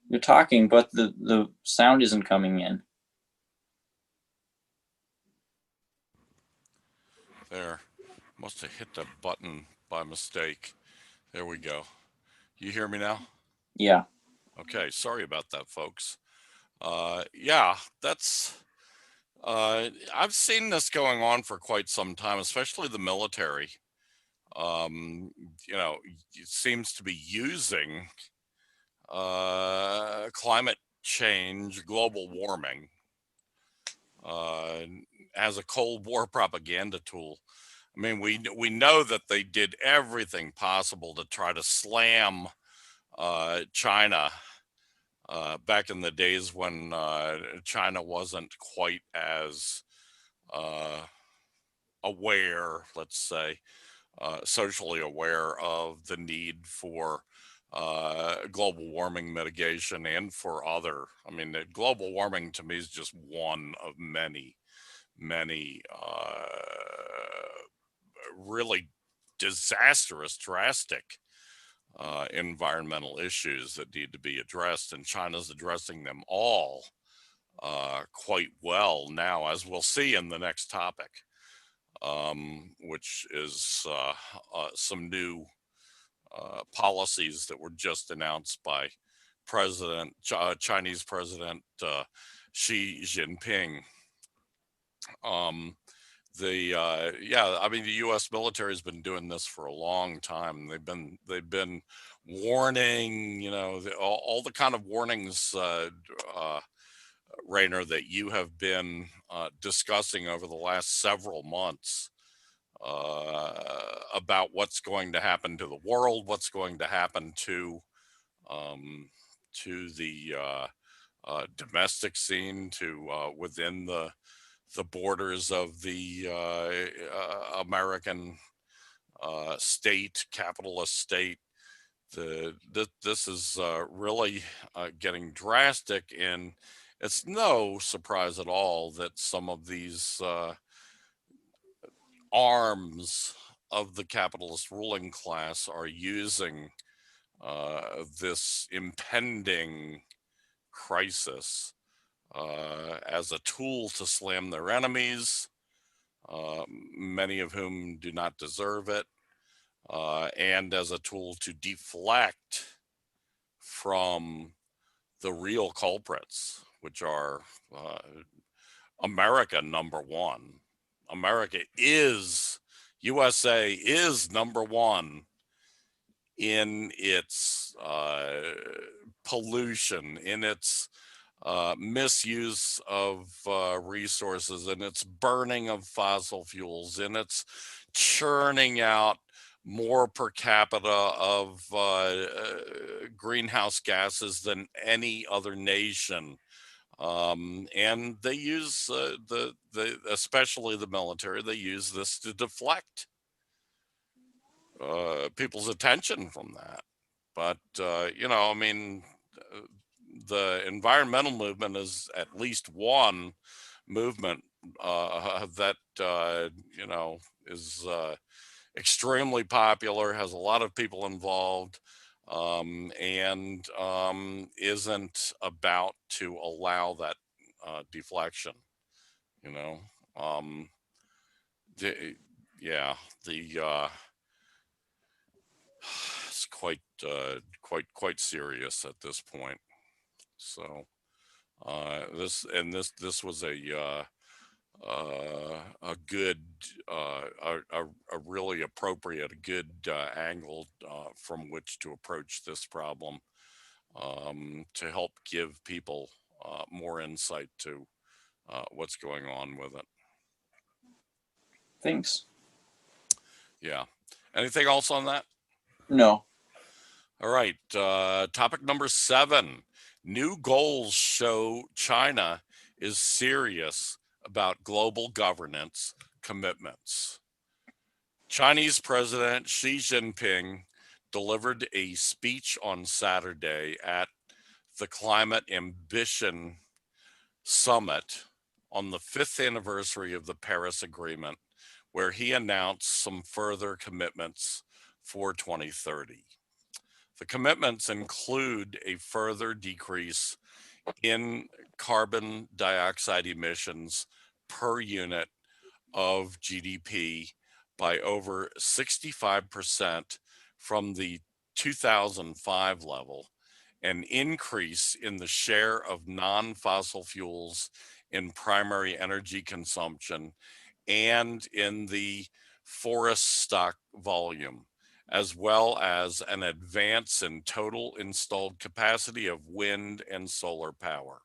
You're talking, but the sound isn't coming in. There. Must have hit the button by mistake. There we go. You hear me now? Yeah. Okay, sorry about that, folks. Yeah, that's I've seen this going on for quite some time, especially the military. You know, it seems to be using climate change, global warming, as a Cold War propaganda tool. I mean, we know that they did everything possible to try to slam China back in the days when China wasn't quite as aware, let's say, socially aware of the need for global warming mitigation and for other. I mean, global warming to me is just one of many really disastrous, drastic environmental issues that need to be addressed, and China's addressing them all quite well now, as we'll see in the next topic, which is some new policies that were just announced by Chinese President Xi Jinping. Yeah, I mean, the U.S. military has been doing this for a long time. They've been warning, you know, all the kind of warnings, Rainer, that you have been discussing over the last several months about what's going to happen to the world, what's going to happen to the domestic scene, to within the borders of the American state, capitalist state. This is really getting drastic, and it's no surprise at all that some of these arms of the capitalist ruling class are using this impending crisis as a tool to slam their enemies, many of whom do not deserve it, and as a tool to deflect from the real culprits, which are America, number one. USA is number one in its pollution, in its misuse of resources, in its burning of fossil fuels, in its churning out more per capita of greenhouse gases than any other nation. And they use especially the military, they use this to deflect people's attention from that. But, I mean, uh, the environmental movement is at least one movement that, is extremely popular, has a lot of people involved, and isn't about to allow that deflection, you know. Um, the, yeah, the it's quite serious at this point. So this was a good, a really appropriate, a good angle from which to approach this problem, to help give people more insight to what's going on with it. Thanks. Yeah. Anything else on that? No. All right. Topic number 7. New goals show China is serious about global governance commitments. Chinese President Xi Jinping delivered a speech on Saturday at the Climate Ambition Summit on the 5th anniversary of the Paris Agreement, where he announced some further commitments for 2030. The commitments include a further decrease in carbon dioxide emissions per unit of GDP by over 65% from the 2005 level, an increase in the share of non-fossil fuels in primary energy consumption and in the forest stock volume, as well as an advance in total installed capacity of wind and solar power.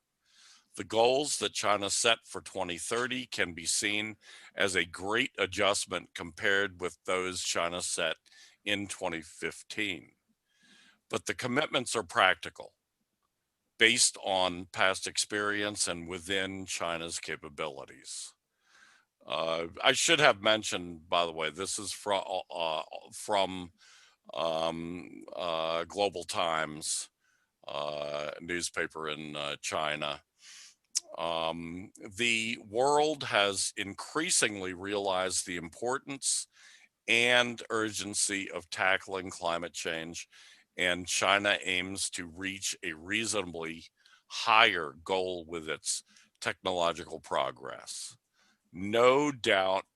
The goals that China set for 2030 can be seen as a great adjustment compared with those China set in 2015. But the commitments are practical, based on past experience and within China's capabilities. I should have mentioned, by the way, this is from Global Times newspaper in China. The world has increasingly realized the importance and urgency of tackling climate change, and China aims to reach a reasonably higher goal with its technological progress. No doubt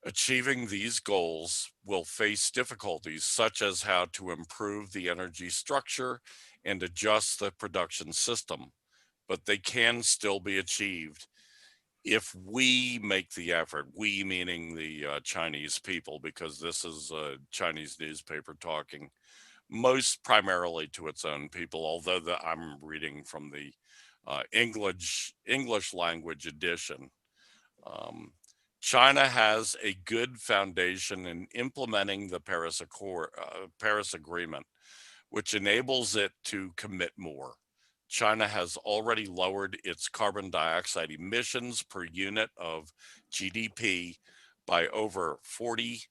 achieving these goals will face difficulties such as how to improve the energy structure and adjust the production system, but they can still be achieved if we make the effort. We meaning the Chinese people, because this is a Chinese newspaper talking most primarily to its own people, although I'm reading from the English language edition. Um, China has a good foundation in implementing the Paris Agreement, which enables it to commit more. China has already lowered its carbon dioxide emissions per unit of GDP by over 48%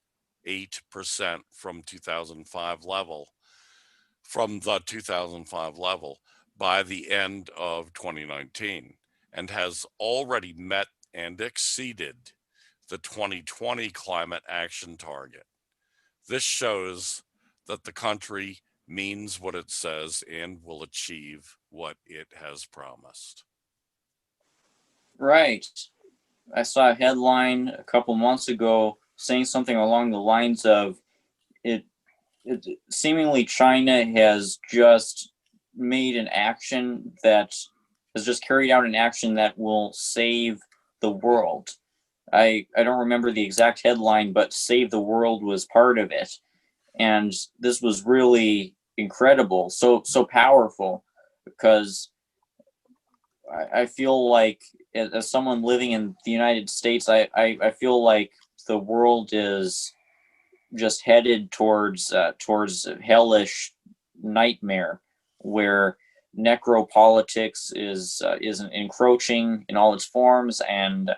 from the 2005 level by the end of 2019, and has already met and exceeded the 2020 climate action target. This shows that the country means what it says and will achieve what it has promised. Right. I saw a headline a couple months ago saying something along the lines of it seemingly China has just made an action that has just carried out an action that will save the world. I don't remember the exact headline, but save the world was part of it. And this was really incredible, so powerful, because I feel like, as someone living in the United States, I feel like the world is just headed towards hellish nightmare where necropolitics is encroaching in all its forms, and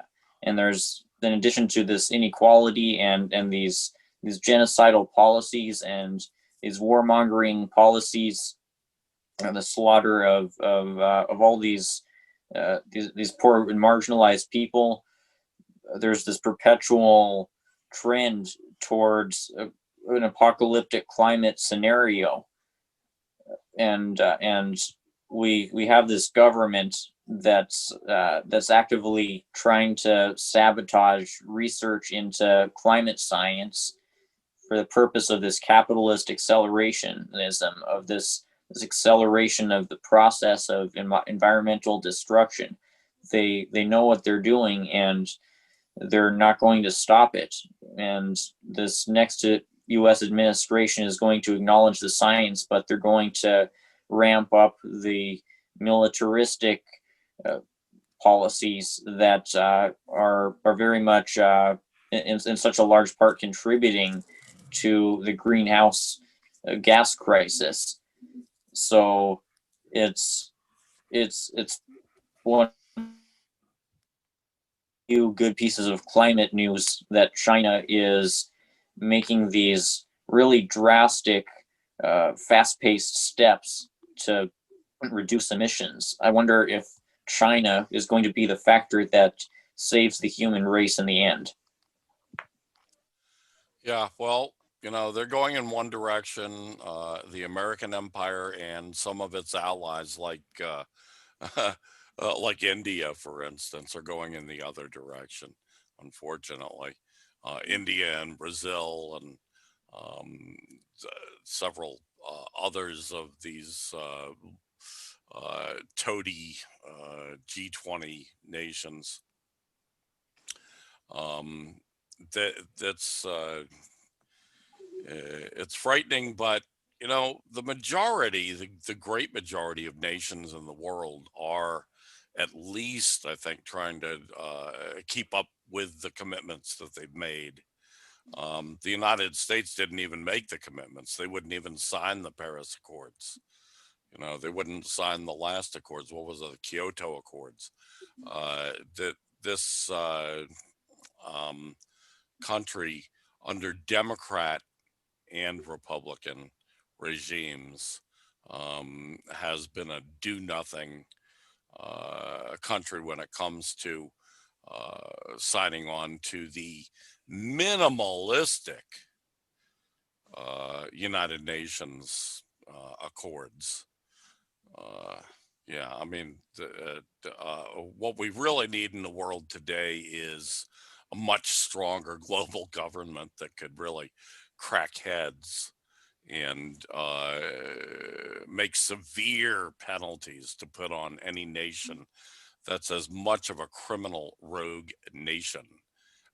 there's, in addition to this inequality and these genocidal policies and these warmongering policies and the slaughter of all these poor and marginalized people, there's this perpetual trend towards an apocalyptic climate scenario, and we have this government that's actively trying to sabotage research into climate science for the purpose of this capitalist accelerationism, of this acceleration of the process of environmental destruction. They know what they're doing, and they're not going to stop it. And this next U.S. administration is going to acknowledge the science, but they're going to ramp up the militaristic policies that are very much in such a large part contributing to the greenhouse gas crisis. So it's one few good pieces of climate news that China is making these really drastic, fast-paced steps to reduce emissions. I wonder if China is going to be the factor that saves the human race in the end. Yeah, well, they're going in one direction. The American empire and some of its allies, like India, for instance, are going in the other direction, unfortunately. India and Brazil and several others of these toady G20 nations. That's it's frightening, but the majority, the great majority of nations in the world are at least, I think, trying to keep up with the commitments that they've made. The United States didn't even make the commitments. They wouldn't even sign the Paris Accords. They wouldn't sign the last accords. What was it? The Kyoto Accords. That this country under Democrat and Republican regimes has been a do-nothing country when it comes to signing on to the minimalistic United Nations accords. Yeah, I mean, what we really need in the world today is a much stronger global government that could really crack heads and make severe penalties to put on any nation that's as much of a criminal rogue nation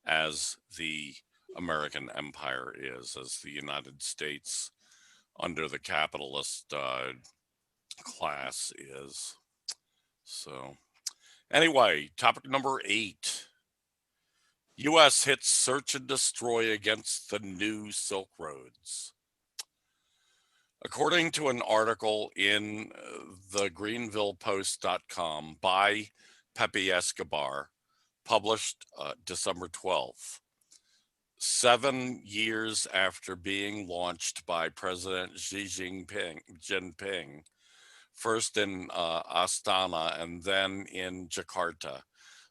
as the American empire is, as the United States under the capitalist class is. So anyway, topic number 8. U.S. hits search and destroy against the new Silk Roads. According to an article in the greenvillepost.com by Pepe Escobar, published December 12th, 7 years after being launched by President Xi Jinping, first in Astana and then in Jakarta,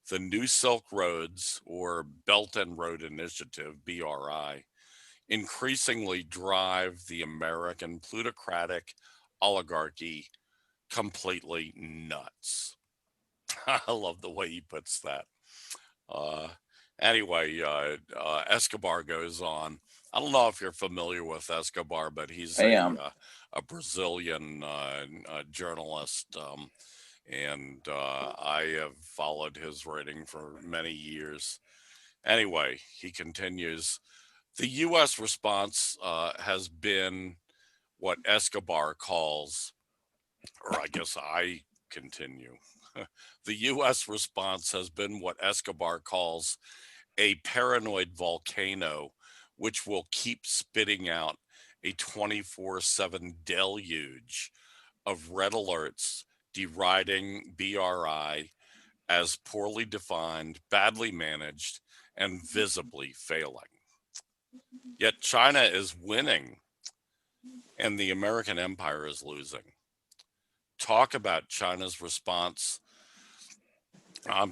the New Silk Roads, or Belt and Road Initiative, BRI, increasingly drive the American plutocratic oligarchy completely nuts. I love the way he puts that. Anyway, Escobar goes on. I don't know if you're familiar with Escobar, but he's a Brazilian journalist, and I have followed his writing for many years. Anyway, he continues. The U.S. response has been what Escobar calls, or I guess I continue. The U.S. response has been what Escobar calls a paranoid volcano which will keep spitting out a 24/7 deluge of red alerts deriding BRI as poorly defined, badly managed, and visibly failing. Yet China is winning and the American empire is losing. Talking about China's response to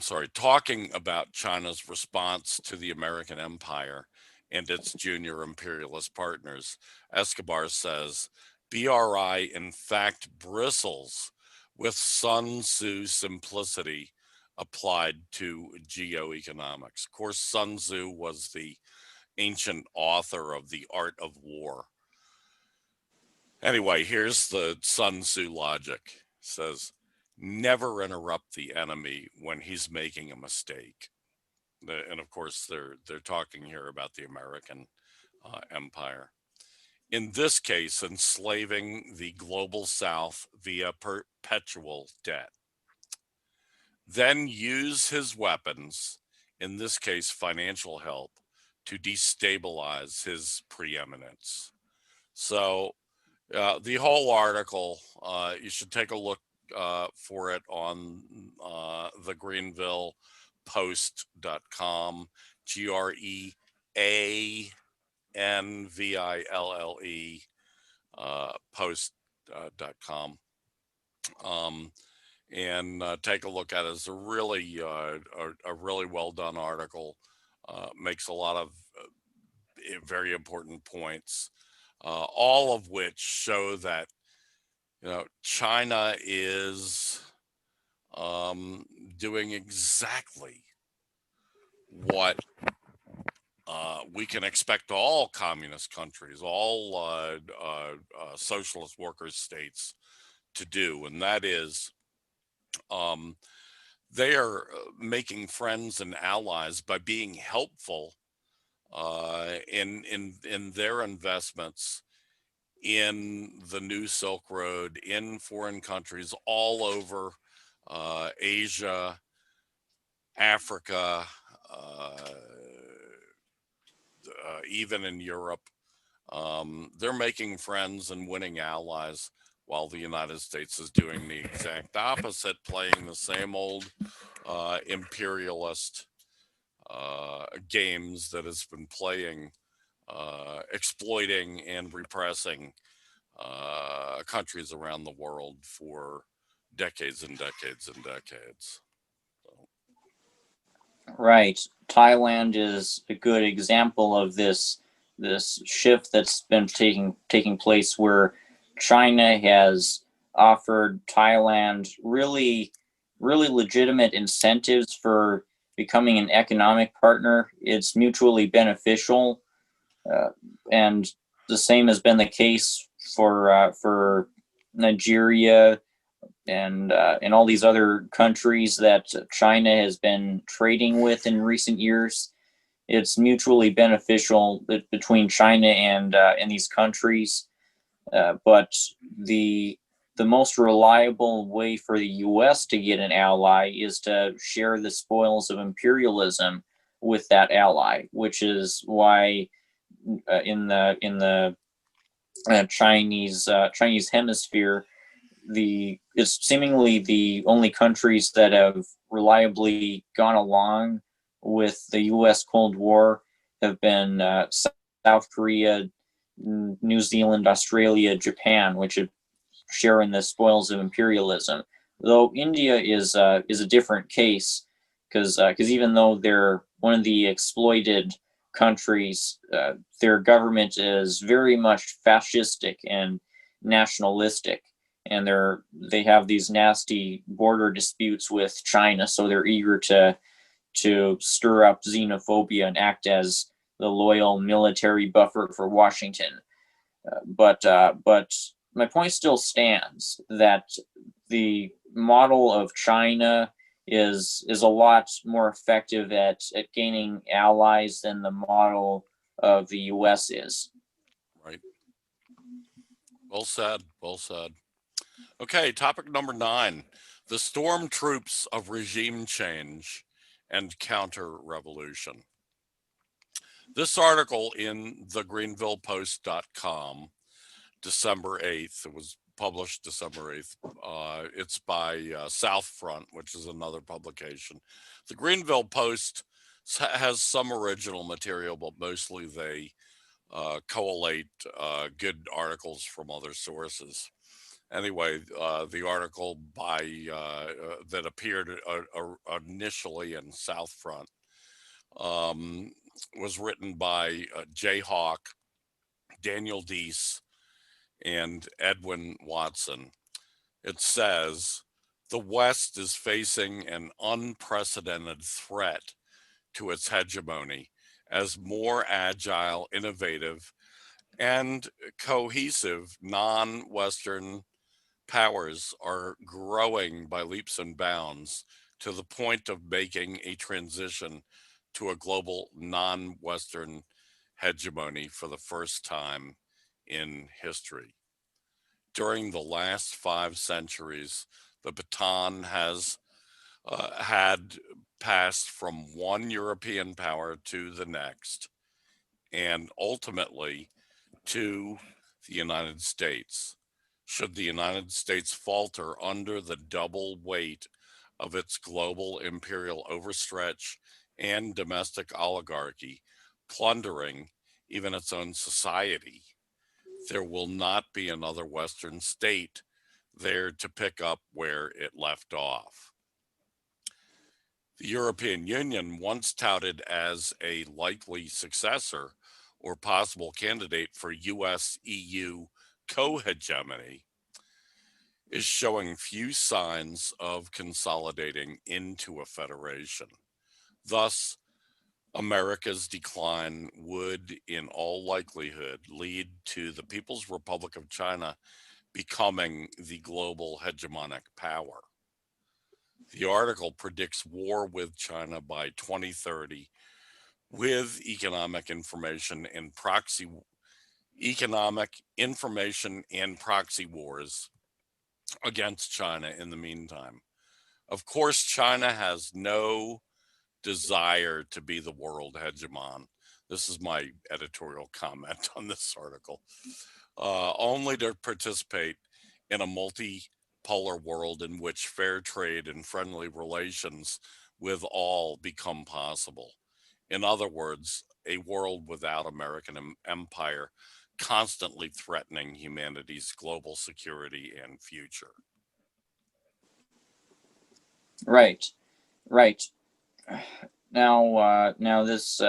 the American empire and its junior imperialist partners, Escobar says BRI in fact bristles with Sun Tzu simplicity applied to geoeconomics. Of course, Sun Tzu was the ancient author of The Art of War. Anyway, here's the Sun Tzu logic. It says, never interrupt the enemy when he's making a mistake. And of course, they're talking here about the American empire. In this case, enslaving the global South via perpetual debt. Then use his weapons, in this case, financial help, to destabilize his preeminence. So the whole article, you should take a look for it on the greenvillepost.com, GREANVILLE post.com. And take a look at it. It's a really well done article. Makes a lot of very important points, all of which show that China is doing exactly what we can expect all communist countries, all socialist workers states to do, and that is they are making friends and allies by being helpful in their investments in the new Silk Road, in foreign countries all over Asia, Africa, even in Europe. They're making friends and winning allies while the United States is doing the exact opposite, playing the same old imperialist games that it's been playing, exploiting and repressing countries around the world for decades and decades and decades. Right. Thailand is a good example of this shift that's been taking place, where China has offered Thailand really legitimate incentives for becoming an economic partner. It's mutually beneficial, and the same has been the case for Nigeria and all these other countries that China has been trading with in recent years. It's mutually beneficial between China and these countries, but the most reliable way for the U.S. to get an ally is to share the spoils of imperialism with that ally, which is why in the Chinese hemisphere, it's seemingly the only countries that have reliably gone along with the U.S. Cold War have been South Korea, New Zealand, Australia, Japan, which are sharing the spoils of imperialism. Though India is a different case, because even though they're one of the exploited countries, their government is very much fascistic and nationalistic, and they have these nasty border disputes with China, so they're eager to stir up xenophobia and act as the loyal military buffer for Washington. But my point still stands that the model of China is a lot more effective at gaining allies than the model of the U.S. is. Right. Well said. Well said. Okay, topic number 9, the stormtroops of regime change and counter-revolution. This article in thegreenvillepost.com, December 8th, it was published December 8th. It's by Southfront, which is another publication. The Greenville Post has some original material, but mostly they collate good articles from other sources. Anyway, the article that appeared initially in Southfront was written by Jay Hawk, Daniel Deese, and Edwin Watson. It says, the West is facing an unprecedented threat to its hegemony as more agile, innovative, and cohesive non-Western powers are growing by leaps and bounds to the point of making a transition to a global non-Western hegemony for the first time in history. During the last 5 centuries, the baton has had passed from one European power to the next, and ultimately to the United States. Should the United States falter under the double weight of its global imperial overstretch and domestic oligarchy, plundering even its own society, there will not be another Western state there to pick up where it left off. The European Union, once touted as a likely successor or possible candidate for US-EU co-hegemony, is showing few signs of consolidating into a federation. Thus, America's decline would, in all likelihood, lead to the People's Republic of China becoming the global hegemonic power. The article predicts war with China by 2030 with economic information and proxy wars against China in the meantime. Of course, China has no desire to be the world hegemon. This is my editorial comment on this article. Only to participate in a multipolar world in which fair trade and friendly relations with all become possible. In other words, a world without American empire constantly threatening humanity's global security and future. Right. Now this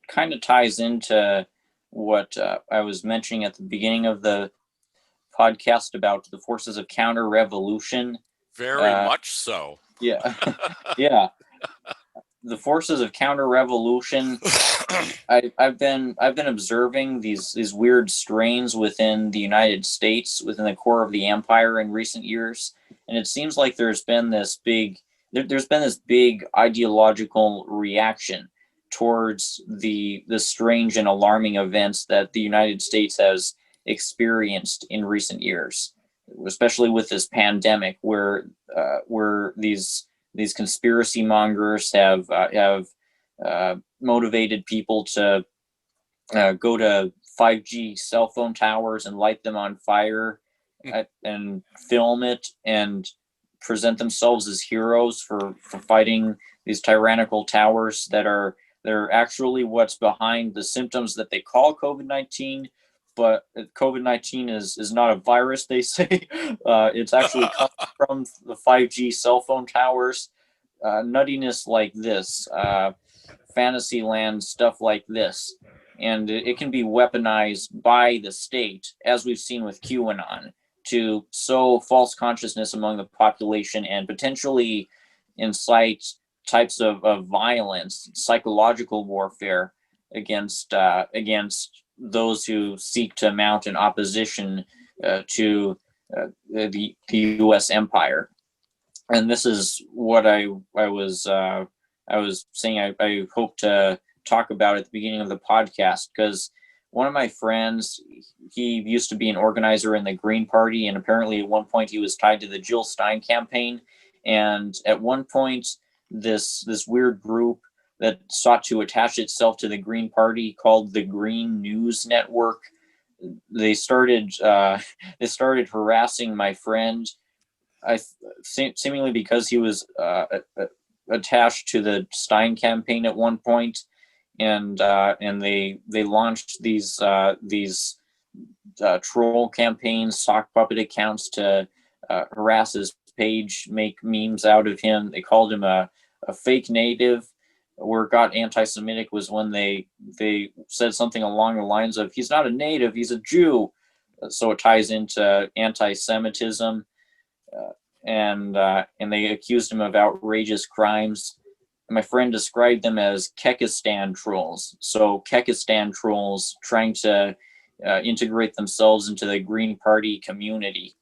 kind of ties into what I was mentioning at the beginning of the podcast about the forces of counter-revolution. Very much so. Yeah, yeah. The forces of counter-revolution. I've been observing these weird strains within the United States, within the core of the empire in recent years, and it seems like there's been this big ideological reaction towards the strange and alarming events that the United States has experienced in recent years, especially with this pandemic, where these conspiracy mongers have motivated people to go to 5G cell phone towers and light them on fire and film it and present themselves as heroes for fighting these tyrannical towers that are actually what's behind the symptoms that they call COVID-19. But COVID-19 is not a virus, they say. It's actually come from the 5G cell phone towers. Nuttiness like this, fantasy land stuff like this. And it can be weaponized by the state, as we've seen with QAnon, to sow false consciousness among the population and potentially incite types of violence, psychological warfare against those who seek to mount an opposition to the U.S. empire. And this is what I was saying. I hope to talk about at the beginning of the podcast, because one of my friends, he used to be an organizer in the Green Party, and apparently at one point he was tied to the Jill Stein campaign. And at one point, this weird group that sought to attach itself to the Green Party called the Green News Network. They started harassing my friend, seemingly because he was attached to the Stein campaign at one point, and they launched these troll campaigns, sock puppet accounts to harass his page, make memes out of him. They called him a fake native. Where it got anti-Semitic was when they said something along the lines of, he's not a native, he's a Jew. So it ties into anti-Semitism, and they accused him of outrageous crimes. My friend described them as Kekistan trolls. So Kekistan trolls trying to integrate themselves into the Green Party community.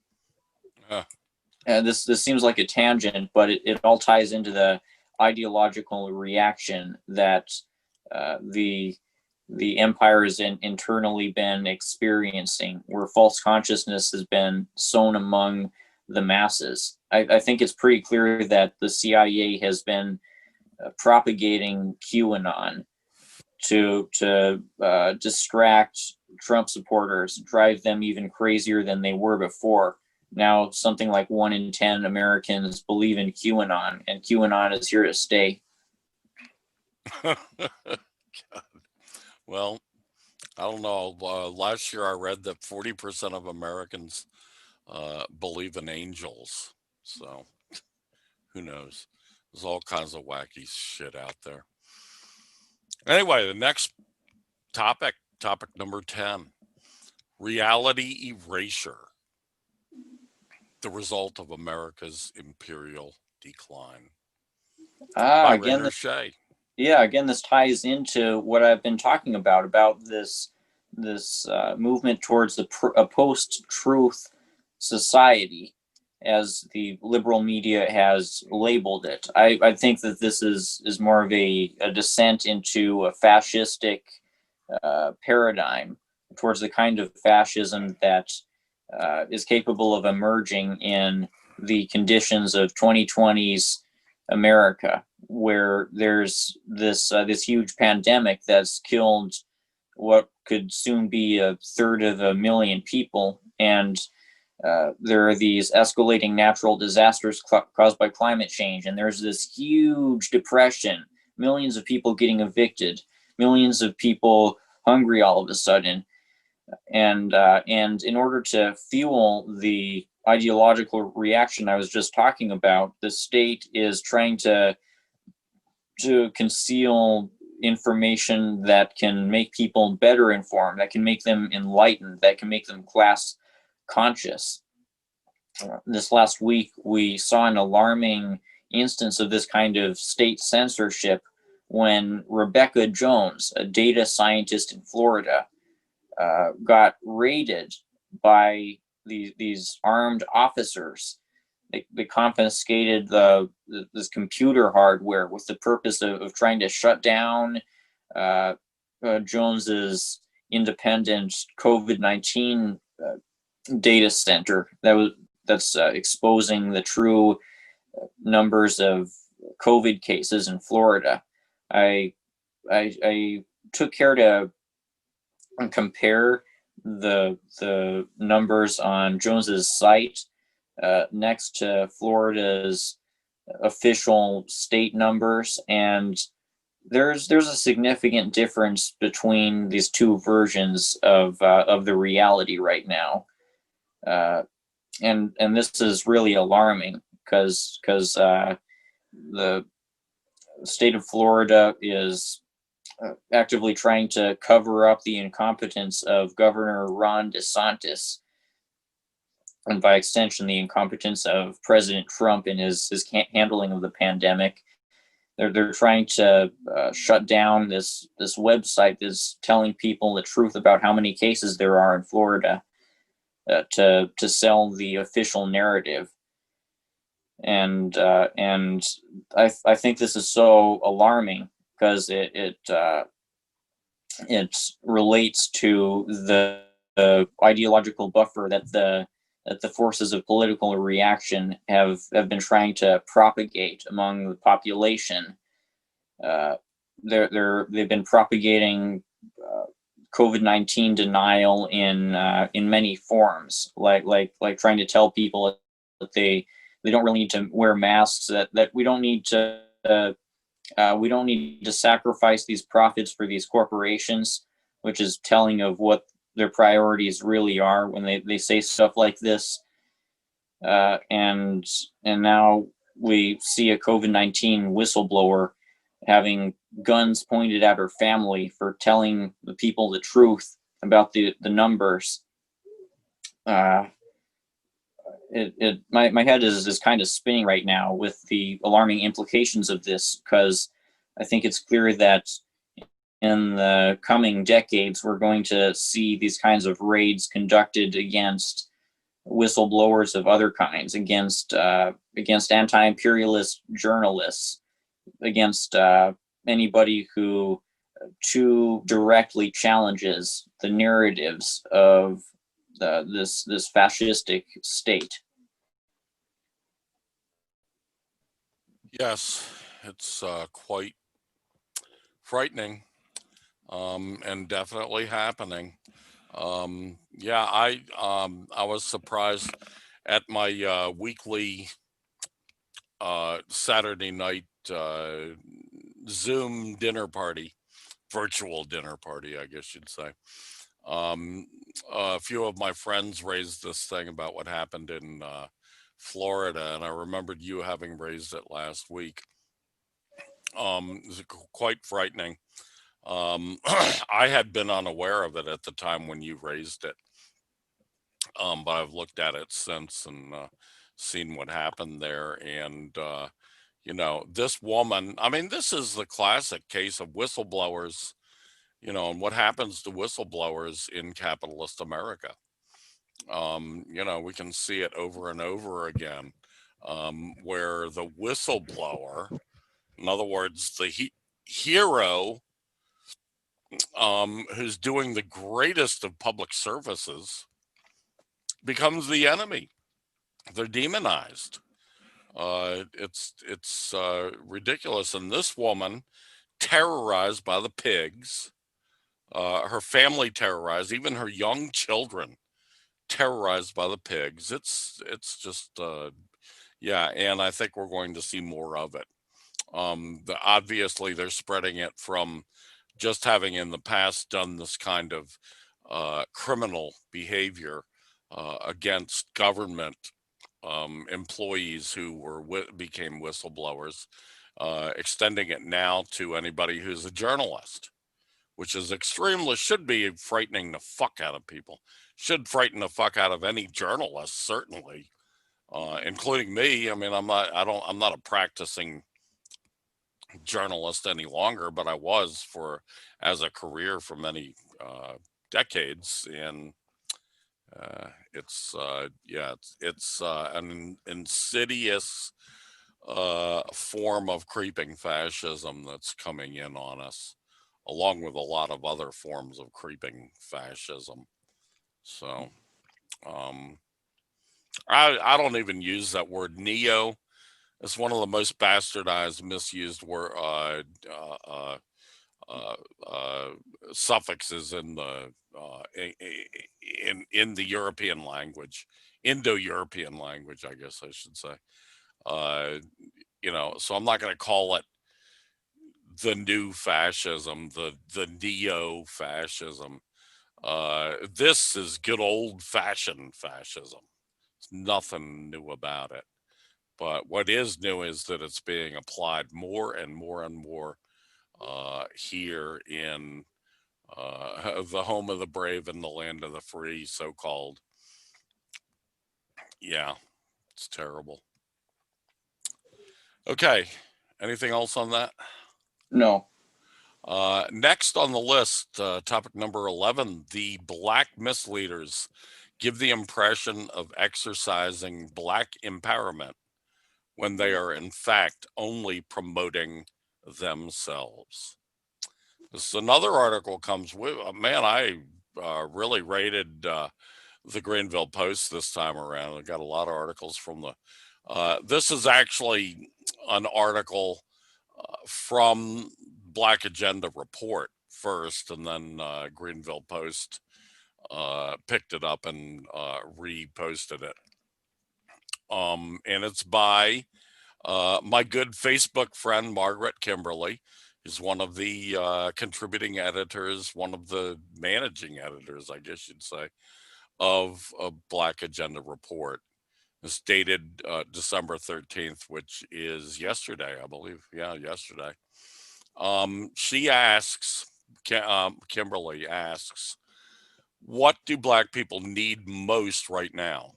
This seems like a tangent, but it all ties into the ideological reaction that the empire has internally been experiencing, where false consciousness has been sown among the masses. I think it's pretty clear that the CIA has been propagating QAnon to distract Trump supporters, drive them even crazier than they were before. Now, something like 1 in 10 Americans believe in QAnon, and QAnon is here to stay. God. Well, I don't know. Last year I read that 40% of Americans believe in angels. So who knows? There's all kinds of wacky shit out there. Anyway, the next topic number 10, reality erasure, the result of America's imperial decline. Again, this ties into what I've been talking about this movement towards a post-truth society, as the liberal media has labeled it. I think that this is more of a descent into a fascistic paradigm, towards the kind of fascism that is capable of emerging in the conditions of 2020's America, where there's this huge pandemic that's killed what could soon be 1/3 of a million people, and there are these escalating natural disasters caused by climate change, and there's this huge depression, millions of people getting evicted, millions of people hungry all of a sudden, and in order to fuel the ideological reaction I was just talking about, the state is trying to conceal information that can make people better informed, that can make them enlightened, that can make them class conscious. This last week, we saw an alarming instance of this kind of state censorship when Rebecca Jones, a data scientist in Florida, got raided by these armed officers. They confiscated this computer hardware with the purpose of trying to shut down Jones's independent COVID-19 data center that's exposing the true numbers of COVID cases in Florida. I took care to compare the numbers on Jones's site next to Florida's official state numbers, and there's a significant difference between these two versions of the reality right now, and this is really alarming because the state of Florida is actively trying to cover up the incompetence of Governor Ron DeSantis, and by extension, the incompetence of President Trump in his handling of the pandemic. They're trying to shut down this website that's telling people the truth about how many cases there are in Florida, to sell the official narrative. And I think this is so alarming because it relates to the ideological buffer that the forces of political reaction have been trying to propagate among the population. they've been propagating COVID-19 denial in many forms, like trying to tell people that they don't really need to wear masks, that we don't need to sacrifice these profits for these corporations, which is telling of what their priorities really are when they say stuff like this. And now we see a COVID-19 whistleblower having guns pointed at her family for telling the people the truth about the numbers. My head is kind of spinning right now with the alarming implications of this, because I think it's clear that in the coming decades we're going to see these kinds of raids conducted against whistleblowers of other kinds, against anti-imperialist journalists, against anybody who too directly challenges the narratives of this fascistic state. Yes, it's quite frightening, and definitely happening. Yeah, I was surprised at my weekly Saturday night Zoom dinner party, virtual dinner party, I guess you'd say. A few of my friends raised this thing about what happened in Florida, and I remembered you having raised it last week. It was quite frightening. I had been unaware of it at the time when you raised it, but I've looked at it since and seen what happened there. And this woman, I mean, this is the classic case of whistleblowers, and what happens to whistleblowers in capitalist America. We can see it over and over again, where the whistleblower, in other words, the hero, who's doing the greatest of public services, becomes the enemy. They're demonized. It's ridiculous. And this woman, terrorized by the pigs, her family terrorized, even her young children terrorized by the pigs. It's just yeah, and I think we're going to see more of it. Obviously they're spreading it from just having in the past done this kind of criminal behavior against government employees who became whistleblowers, extending it now to anybody who's a journalist, which is should be frightening the fuck out of people. Should frighten the fuck out of any journalist, certainly, including me. I mean, I'm not a practicing journalist any longer, but I was as a career for many decades. And it's an insidious form of creeping fascism that's coming in on us, along with a lot of other forms of creeping fascism. So I don't even use that word neo. It's one of the most bastardized, misused suffixes in the in the European language, Indo-European language, I guess I should say. So I'm not going to call it the new fascism, the neo-fascism. This is good old-fashioned fascism. There's nothing new about it. But what is new is that it's being applied more and more and more here in the home of the brave and the land of the free, so-called. Yeah, it's terrible. Okay, anything else on that? No. Next on the list, topic number 11, the black misleaders give the impression of exercising black empowerment when they are in fact only promoting themselves. This is another article comes with, man, I really rated the Greenville Post this time around. I got a lot of articles from this is actually an article from Black Agenda report first, and then Greenville Post picked it up and reposted it. And it's by my good Facebook friend, Margaret Kimberly, is one of the contributing editors, one of the managing editors, I guess you'd say, of a Black Agenda report. It's dated December 13th, which is yesterday, I believe. Yeah, yesterday. She asks, Kimberly asks, what do Black people need most right now?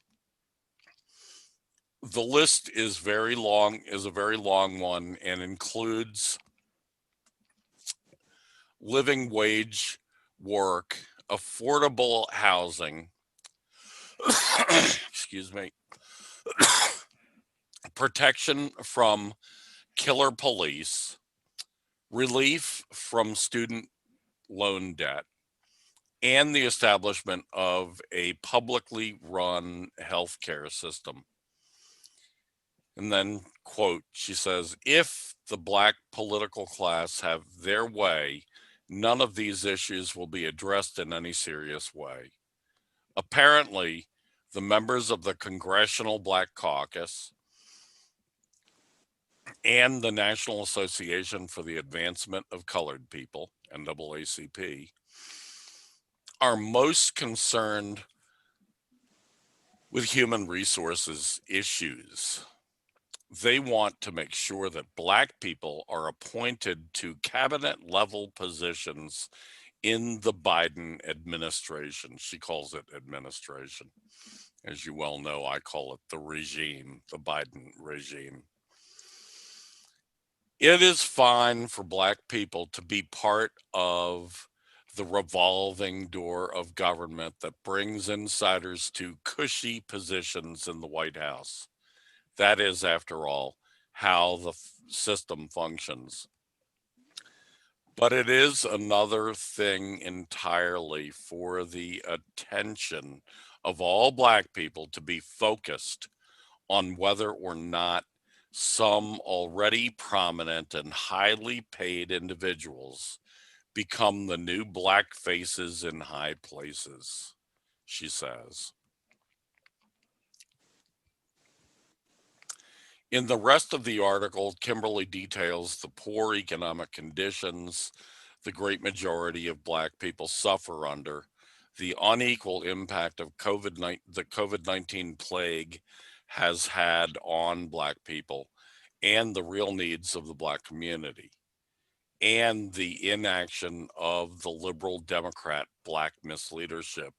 The list is a very long one, and includes living wage work, affordable housing, excuse me, protection from killer police, relief from student loan debt, and the establishment of a publicly run healthcare system. And then, quote, she says, if the Black political class have their way, none of these issues will be addressed in any serious way. Apparently, the members of the Congressional Black Caucus and the National Association for the Advancement of Colored People, NAACP, are most concerned with human resources issues. They want to make sure that Black people are appointed to cabinet level positions in the Biden administration. She calls it administration. As you well know, I call it the regime, the Biden regime. It is fine for Black people to be part of the revolving door of government that brings insiders to cushy positions in the White House. That is, after all, how the system functions. But it is another thing entirely for the attention of all Black people to be focused on whether or not some already prominent and highly paid individuals become the new Black faces in high places, she says. In the rest of the article, Kimberly details the poor economic conditions the great majority of Black people suffer under, the unequal impact of the COVID-19 plague has had on Black people, and the real needs of the Black community, and the inaction of the liberal Democrat Black misleadership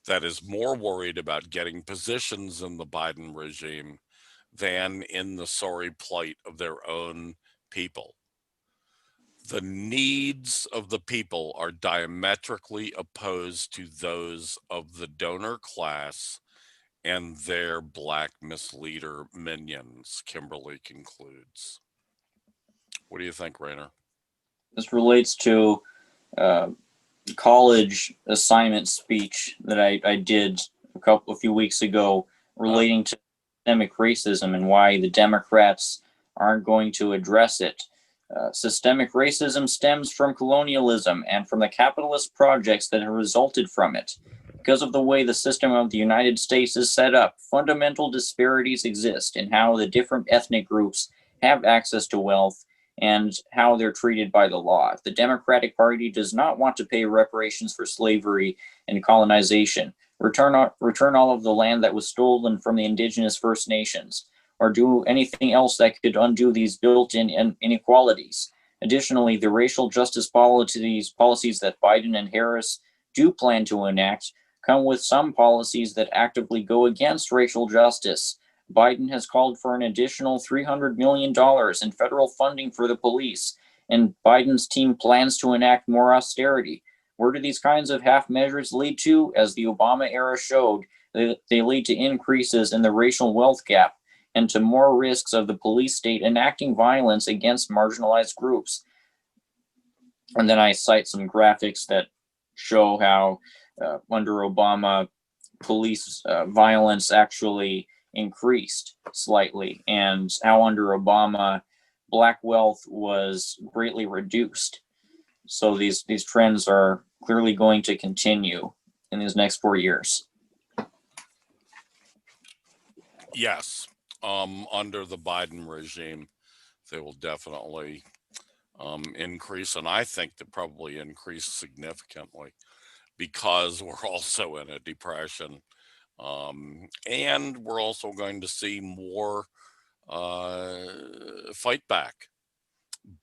that is more worried about getting positions in the Biden regime than in the sorry plight of their own people. The needs of the people are diametrically opposed to those of the donor class and their Black misleader minions, Kimberly concludes. What do you think, Rainer? This relates to college assignment speech that I did a few weeks ago relating to systemic racism and why the Democrats aren't going to address it. Systemic racism stems from colonialism and from the capitalist projects that have resulted from it. Because of the way the system of the United States is set up, fundamental disparities exist in how the different ethnic groups have access to wealth and how they're treated by the law. The Democratic Party does not want to pay reparations for slavery and colonization, return all of the land that was stolen from the indigenous First Nations, or do anything else that could undo these built-in inequalities. Additionally, the racial justice policies that Biden and Harris do plan to enact come with some policies that actively go against racial justice. Biden has called for an additional $300 million in federal funding for the police, and Biden's team plans to enact more austerity. Where do these kinds of half measures lead to? As the Obama era showed, they lead to increases in the racial wealth gap and to more risks of the police state enacting violence against marginalized groups. And then I cite some graphics that show how under Obama, police violence actually increased slightly, and how under Obama, black wealth was greatly reduced. So these trends are clearly going to continue in these next 4 years. Yes, under the Biden regime, they will definitely increase, and I think they probably increase significantly because we're also in a depression, and we're also going to see more fight back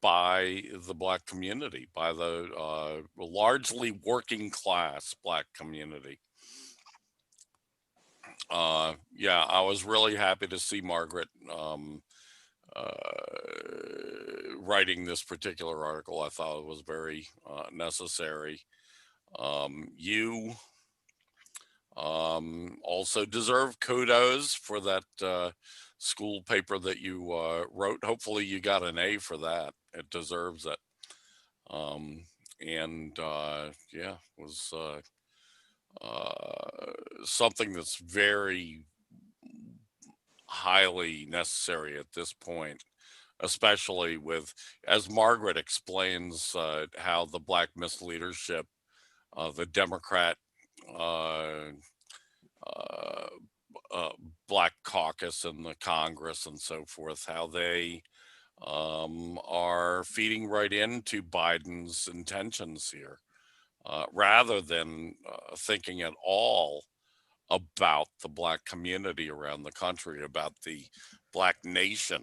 by the black community, by the largely working class black community. Yeah, I was really happy to see Margaret writing this particular article. I thought it was very necessary. You also deserve kudos for that school paper that you wrote. Hopefully you got an A for that. It deserves it. Yeah, it was something that's very highly necessary at this point, especially with, as Margaret explains, how the black misleadership, the Democrat uh, uh, black caucus in the Congress and so forth, how they are feeding right into Biden's intentions here, rather than thinking at all about the black community around the country, about the black nation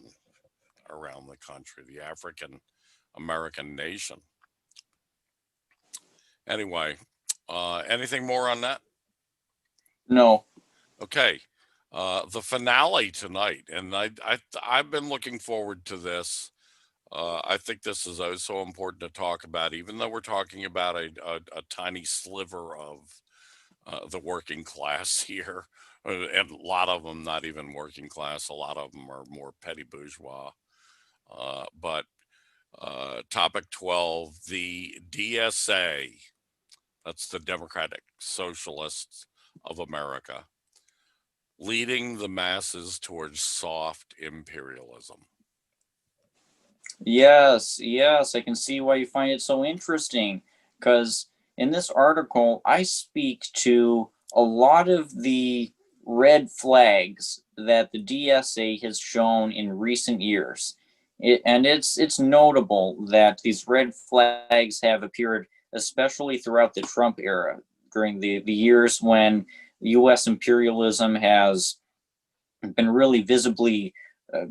around the country, the African American nation. Anyway, anything more on that? No. Okay. The finale tonight, and I've been looking forward to this. I think this is so important to talk about, even though we're talking about a tiny sliver of the working class here, and a lot of them not even working class. A lot of them are more petty bourgeois. But topic 12, the DSA, that's the Democratic Socialists of America, leading the masses towards soft imperialism. Yes, I can see why you find it so interesting, because in this article, I speak to a lot of the red flags that the DSA has shown in recent years. It's notable that these red flags have appeared, especially throughout the Trump era, during the years when U.S. imperialism has been really visibly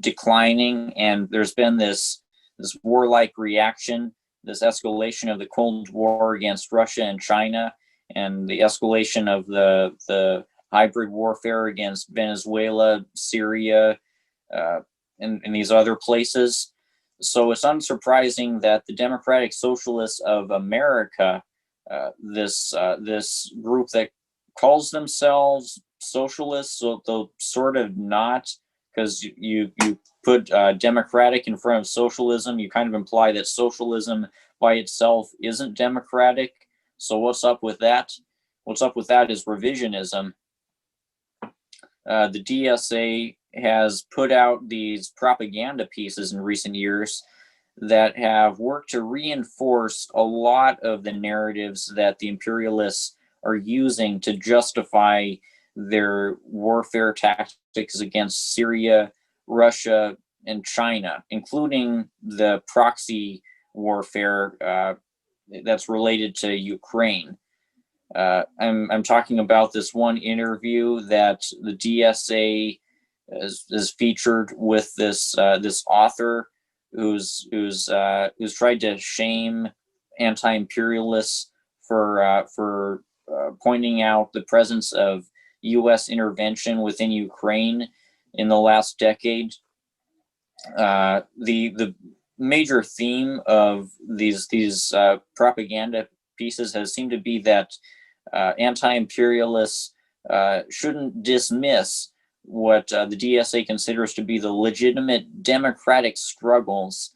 declining, and there's been this warlike reaction, this escalation of the Cold War against Russia and China, and the escalation of the hybrid warfare against Venezuela, Syria, and these other places. So it's unsurprising that the Democratic Socialists of America, this group that calls themselves socialists, so though sort of not, because you put democratic in front of socialism, you kind of imply that socialism by itself isn't democratic. So what's up with that? What's up with that is revisionism. The DSA has put out these propaganda pieces in recent years that have worked to reinforce a lot of the narratives that the imperialists are using to justify their warfare tactics against Syria, Russia, and China, including the proxy warfare that's related to Ukraine. I'm talking about this one interview that the DSA is featured with this author who's tried to shame anti-imperialists for pointing out the presence of U.S. intervention within Ukraine in the last decade. The major theme of these propaganda pieces has seemed to be that anti-imperialists shouldn't dismiss what the DSA considers to be the legitimate democratic struggles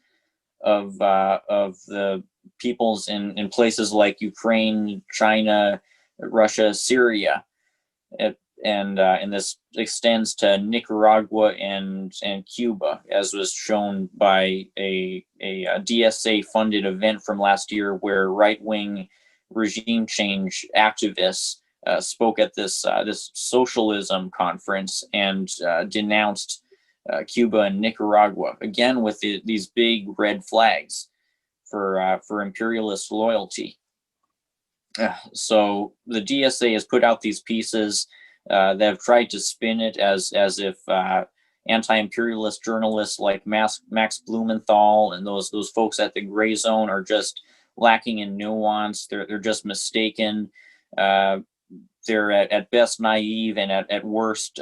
of the peoples in places like Ukraine, China, Russia, Syria. and this extends to Nicaragua and Cuba, as was shown by a DSA funded event from last year, where right wing regime change activists spoke at this socialism conference and denounced Cuba and Nicaragua, again with these big red flags for imperialist loyalty. So the DSA has put out these pieces that have tried to spin it as if anti-imperialist journalists like Max Blumenthal and those folks at the Gray Zone are just lacking in nuance. They're just mistaken. They're at best naive and at worst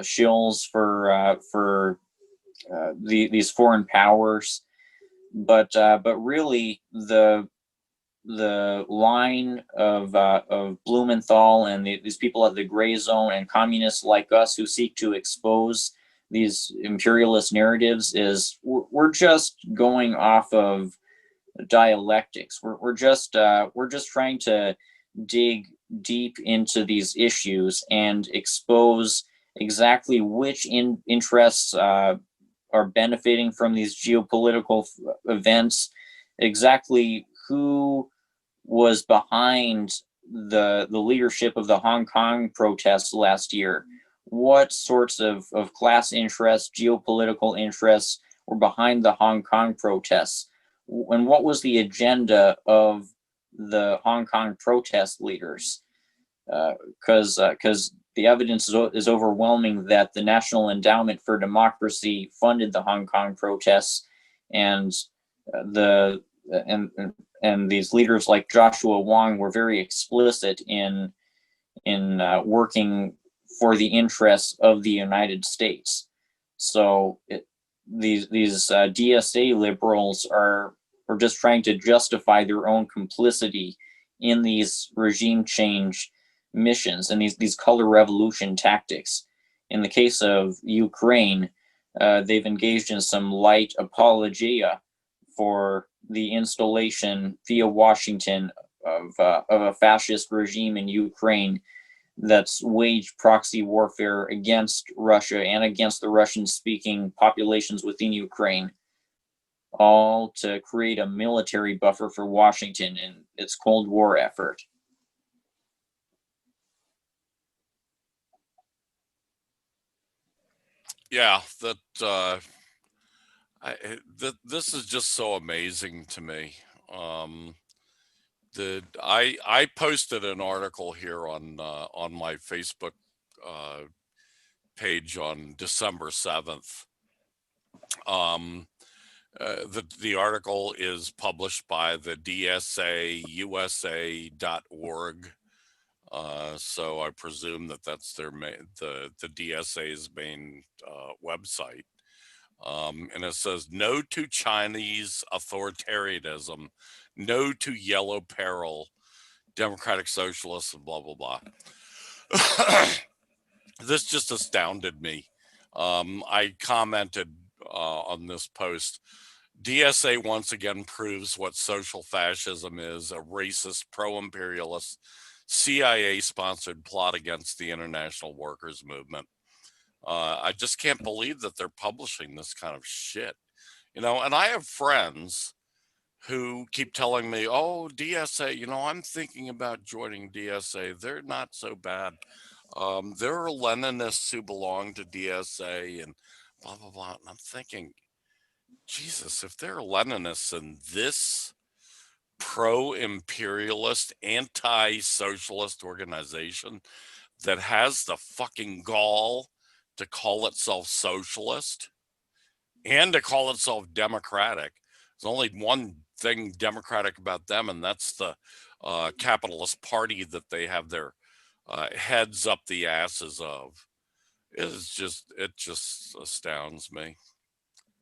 shills for these foreign powers. But really the line of Blumenthal and these people at the Gray Zone and communists like us who seek to expose these imperialist narratives is we're just going off of dialectics. We're just trying to dig deep into these issues and expose exactly which interests are benefiting from these geopolitical events, exactly who was behind the leadership of the Hong Kong protests last year, what sorts of class interests, geopolitical interests were behind the Hong Kong protests, and what was the agenda of the Hong Kong protest leaders? Because the evidence is overwhelming that the National Endowment for Democracy funded the Hong Kong protests, and and these leaders like Joshua Wong were very explicit in working for the interests of the United States. So these DSA liberals are just trying to justify their own complicity in these regime change missions and these color revolution tactics. In the case of Ukraine, they've engaged in some light apologia for the installation via Washington of a fascist regime in Ukraine that's waged proxy warfare against Russia and against the Russian-speaking populations within Ukraine, all to create a military buffer for Washington in its Cold War effort. Yeah, this is just so amazing to me. I posted an article here on my Facebook page on December 7th. The article is published by the DSAUSA.org. So I presume that that's their the DSA's main website. And it says, "No to Chinese authoritarianism, no to yellow peril, democratic socialists," and blah, blah, blah. This just astounded me. I commented on this post. DSA once again proves what social fascism is: a racist, pro-imperialist, CIA-sponsored plot against the international workers' movement. I just can't believe that they're publishing this kind of shit. And I have friends who keep telling me, "Oh, DSA, I'm thinking about joining DSA. They're not so bad. There are Leninists who belong to DSA and blah, blah, blah." And I'm thinking, Jesus, if there are Leninists in this pro-imperialist, anti-socialist organization that has the fucking gall to call itself socialist and to call itself democratic, there's only one thing democratic about them, and that's the capitalist party that they have their heads up the asses of. It just astounds me.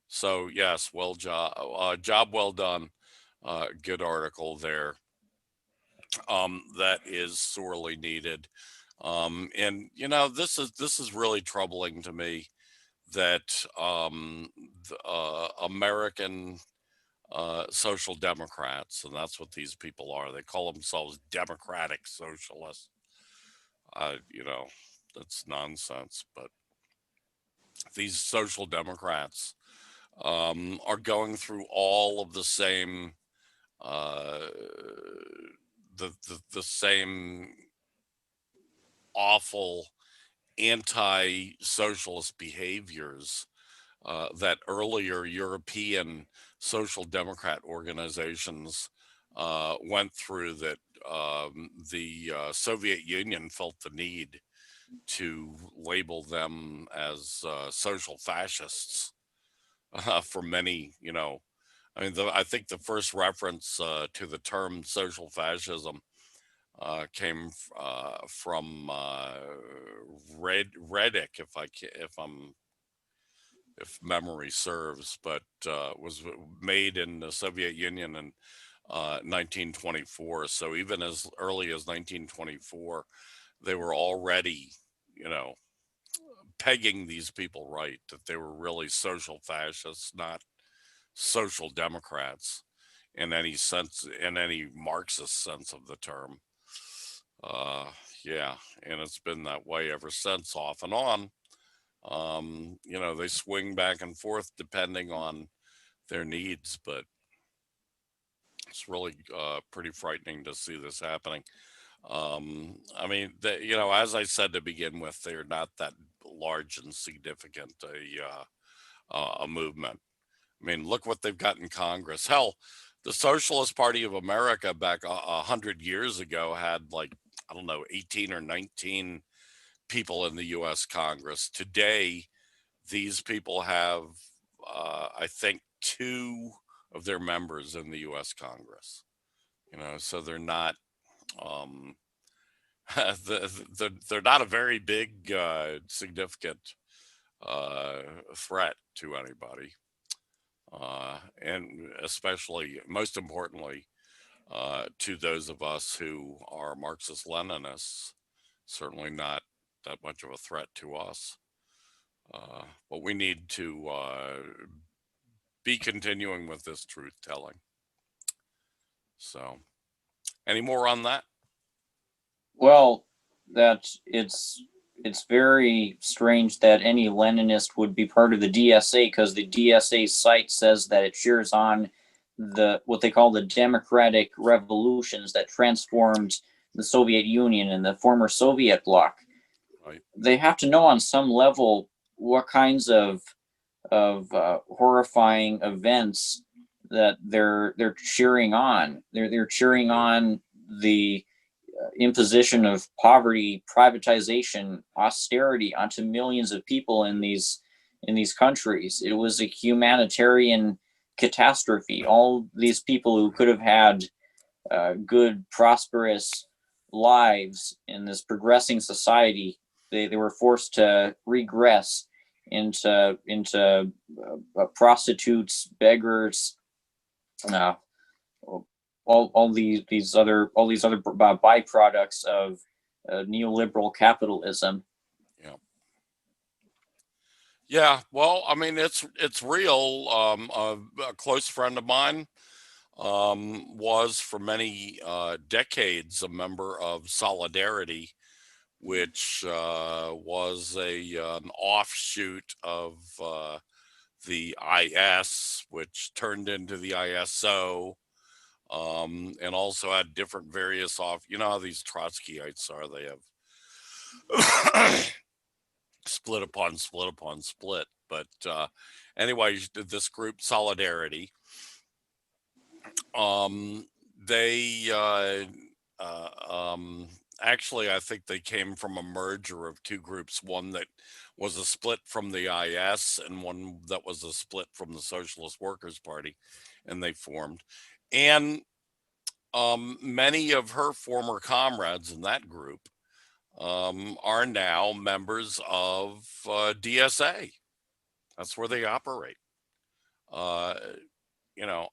So yes, job well done. Good article there. That is sorely needed. And this is really troubling to me that American social democrats, and that's what these people are. They call themselves democratic socialists. you know, that's nonsense. But these social democrats are going through all of the same uh, the same awful anti-socialist behaviors that earlier European social democrat organizations went through, that the Soviet Union felt the need to label them as social fascists for many, I mean, I think the first reference to the term social fascism came from Redick, if memory serves, but was made in the Soviet Union in 1924. So even as early as 1924, they were already, you know, pegging these people right, that they were really social fascists, not social democrats in any sense, in any Marxist sense of the term. Uh, yeah, and it's been that way ever since, off and on. They swing back and forth depending on their needs, but it's really pretty frightening to see this happening. I mean, as I said to begin with, they're not that large and significant a movement. I mean, look what they've got in Congress. Hell, the Socialist Party of America back 100 years ago had, like, I don't know, 18 or 19 people in the U.S. Congress. Today, these people have, I think, two of their members in the U.S. Congress. So they're not, um, they're not a very big, significant threat to anybody. And especially, most importantly, to those of us who are Marxist-Leninists, certainly not that much of a threat to us. But we need to be continuing with this truth telling. So, any more on that? Well, that it's very strange that any Leninist would be part of the DSA, because the DSA site says that it cheers on what they call the democratic revolutions that transformed the Soviet Union and the former Soviet bloc. Right. They have to know on some level what kinds of horrifying events that they're cheering on. They're cheering on the imposition of poverty, privatization, austerity onto millions of people in these countries. It was a humanitarian catastrophe. All these people who could have had good, prosperous lives in this progressing society, they were forced to regress into prostitutes, beggars, uh, all these other byproducts of neoliberal capitalism. Yeah. Yeah. Well, I mean, it's real. A close friend of mine was for many decades a member of Solidarity, which was an offshoot of the IS, which turned into the ISO, and also had different various off. You know how these Trotskyites are; they have split upon split upon split. But anyway, this group Solidarity, they actually, I think they came from a merger of two groups, one that was a split from the IS and one that was a split from the Socialist Workers Party, and they formed. And many of her former comrades in that group are now members of DSA. That's where they operate. Uh,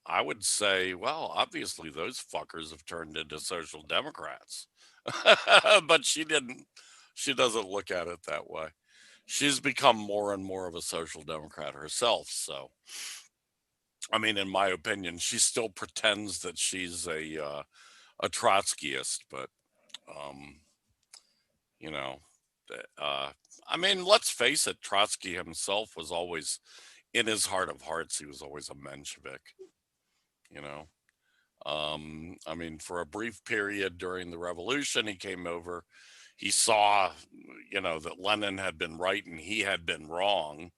I would say, well, obviously those fuckers have turned into social democrats. But she didn't. She doesn't look at it that way. She's become more and more of a social democrat herself. So, I mean, in my opinion, she still pretends that she's a Trotskyist, but you know, I mean, let's face it, Trotsky himself was always, in his heart of hearts, he was always a Menshevik, you know. I mean, for a brief period during the revolution, he came over, he saw, you know, that Lenin had been right and he had been wrong.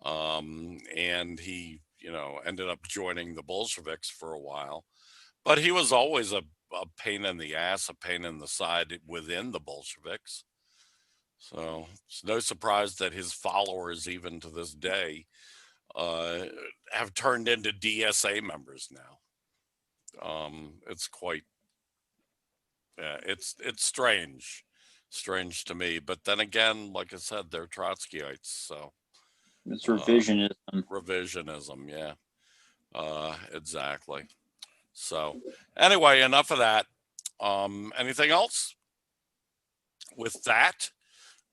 And he, you know, ended up joining the Bolsheviks for a while. But he was always a pain in the ass, a pain in the side within the Bolsheviks. So it's no surprise that his followers, even to this day, uh, have turned into DSA members now. It's quite, it's strange to me. But then again, like I said, they're Trotskyites, so It's uh, revisionism. revisionism, yeah, exactly. So anyway, enough of that. Anything else? With that,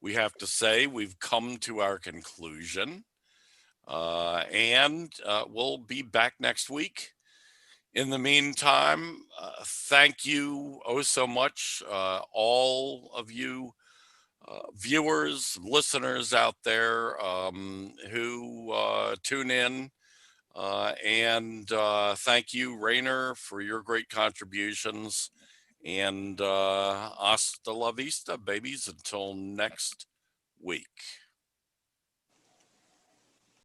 we have to say we've come to our conclusion, and we'll be back next week. In the meantime, thank you oh so much, all of you viewers, listeners out there who tune in. And thank you, Rainer, for your great contributions. And hasta la vista, babies, until next week.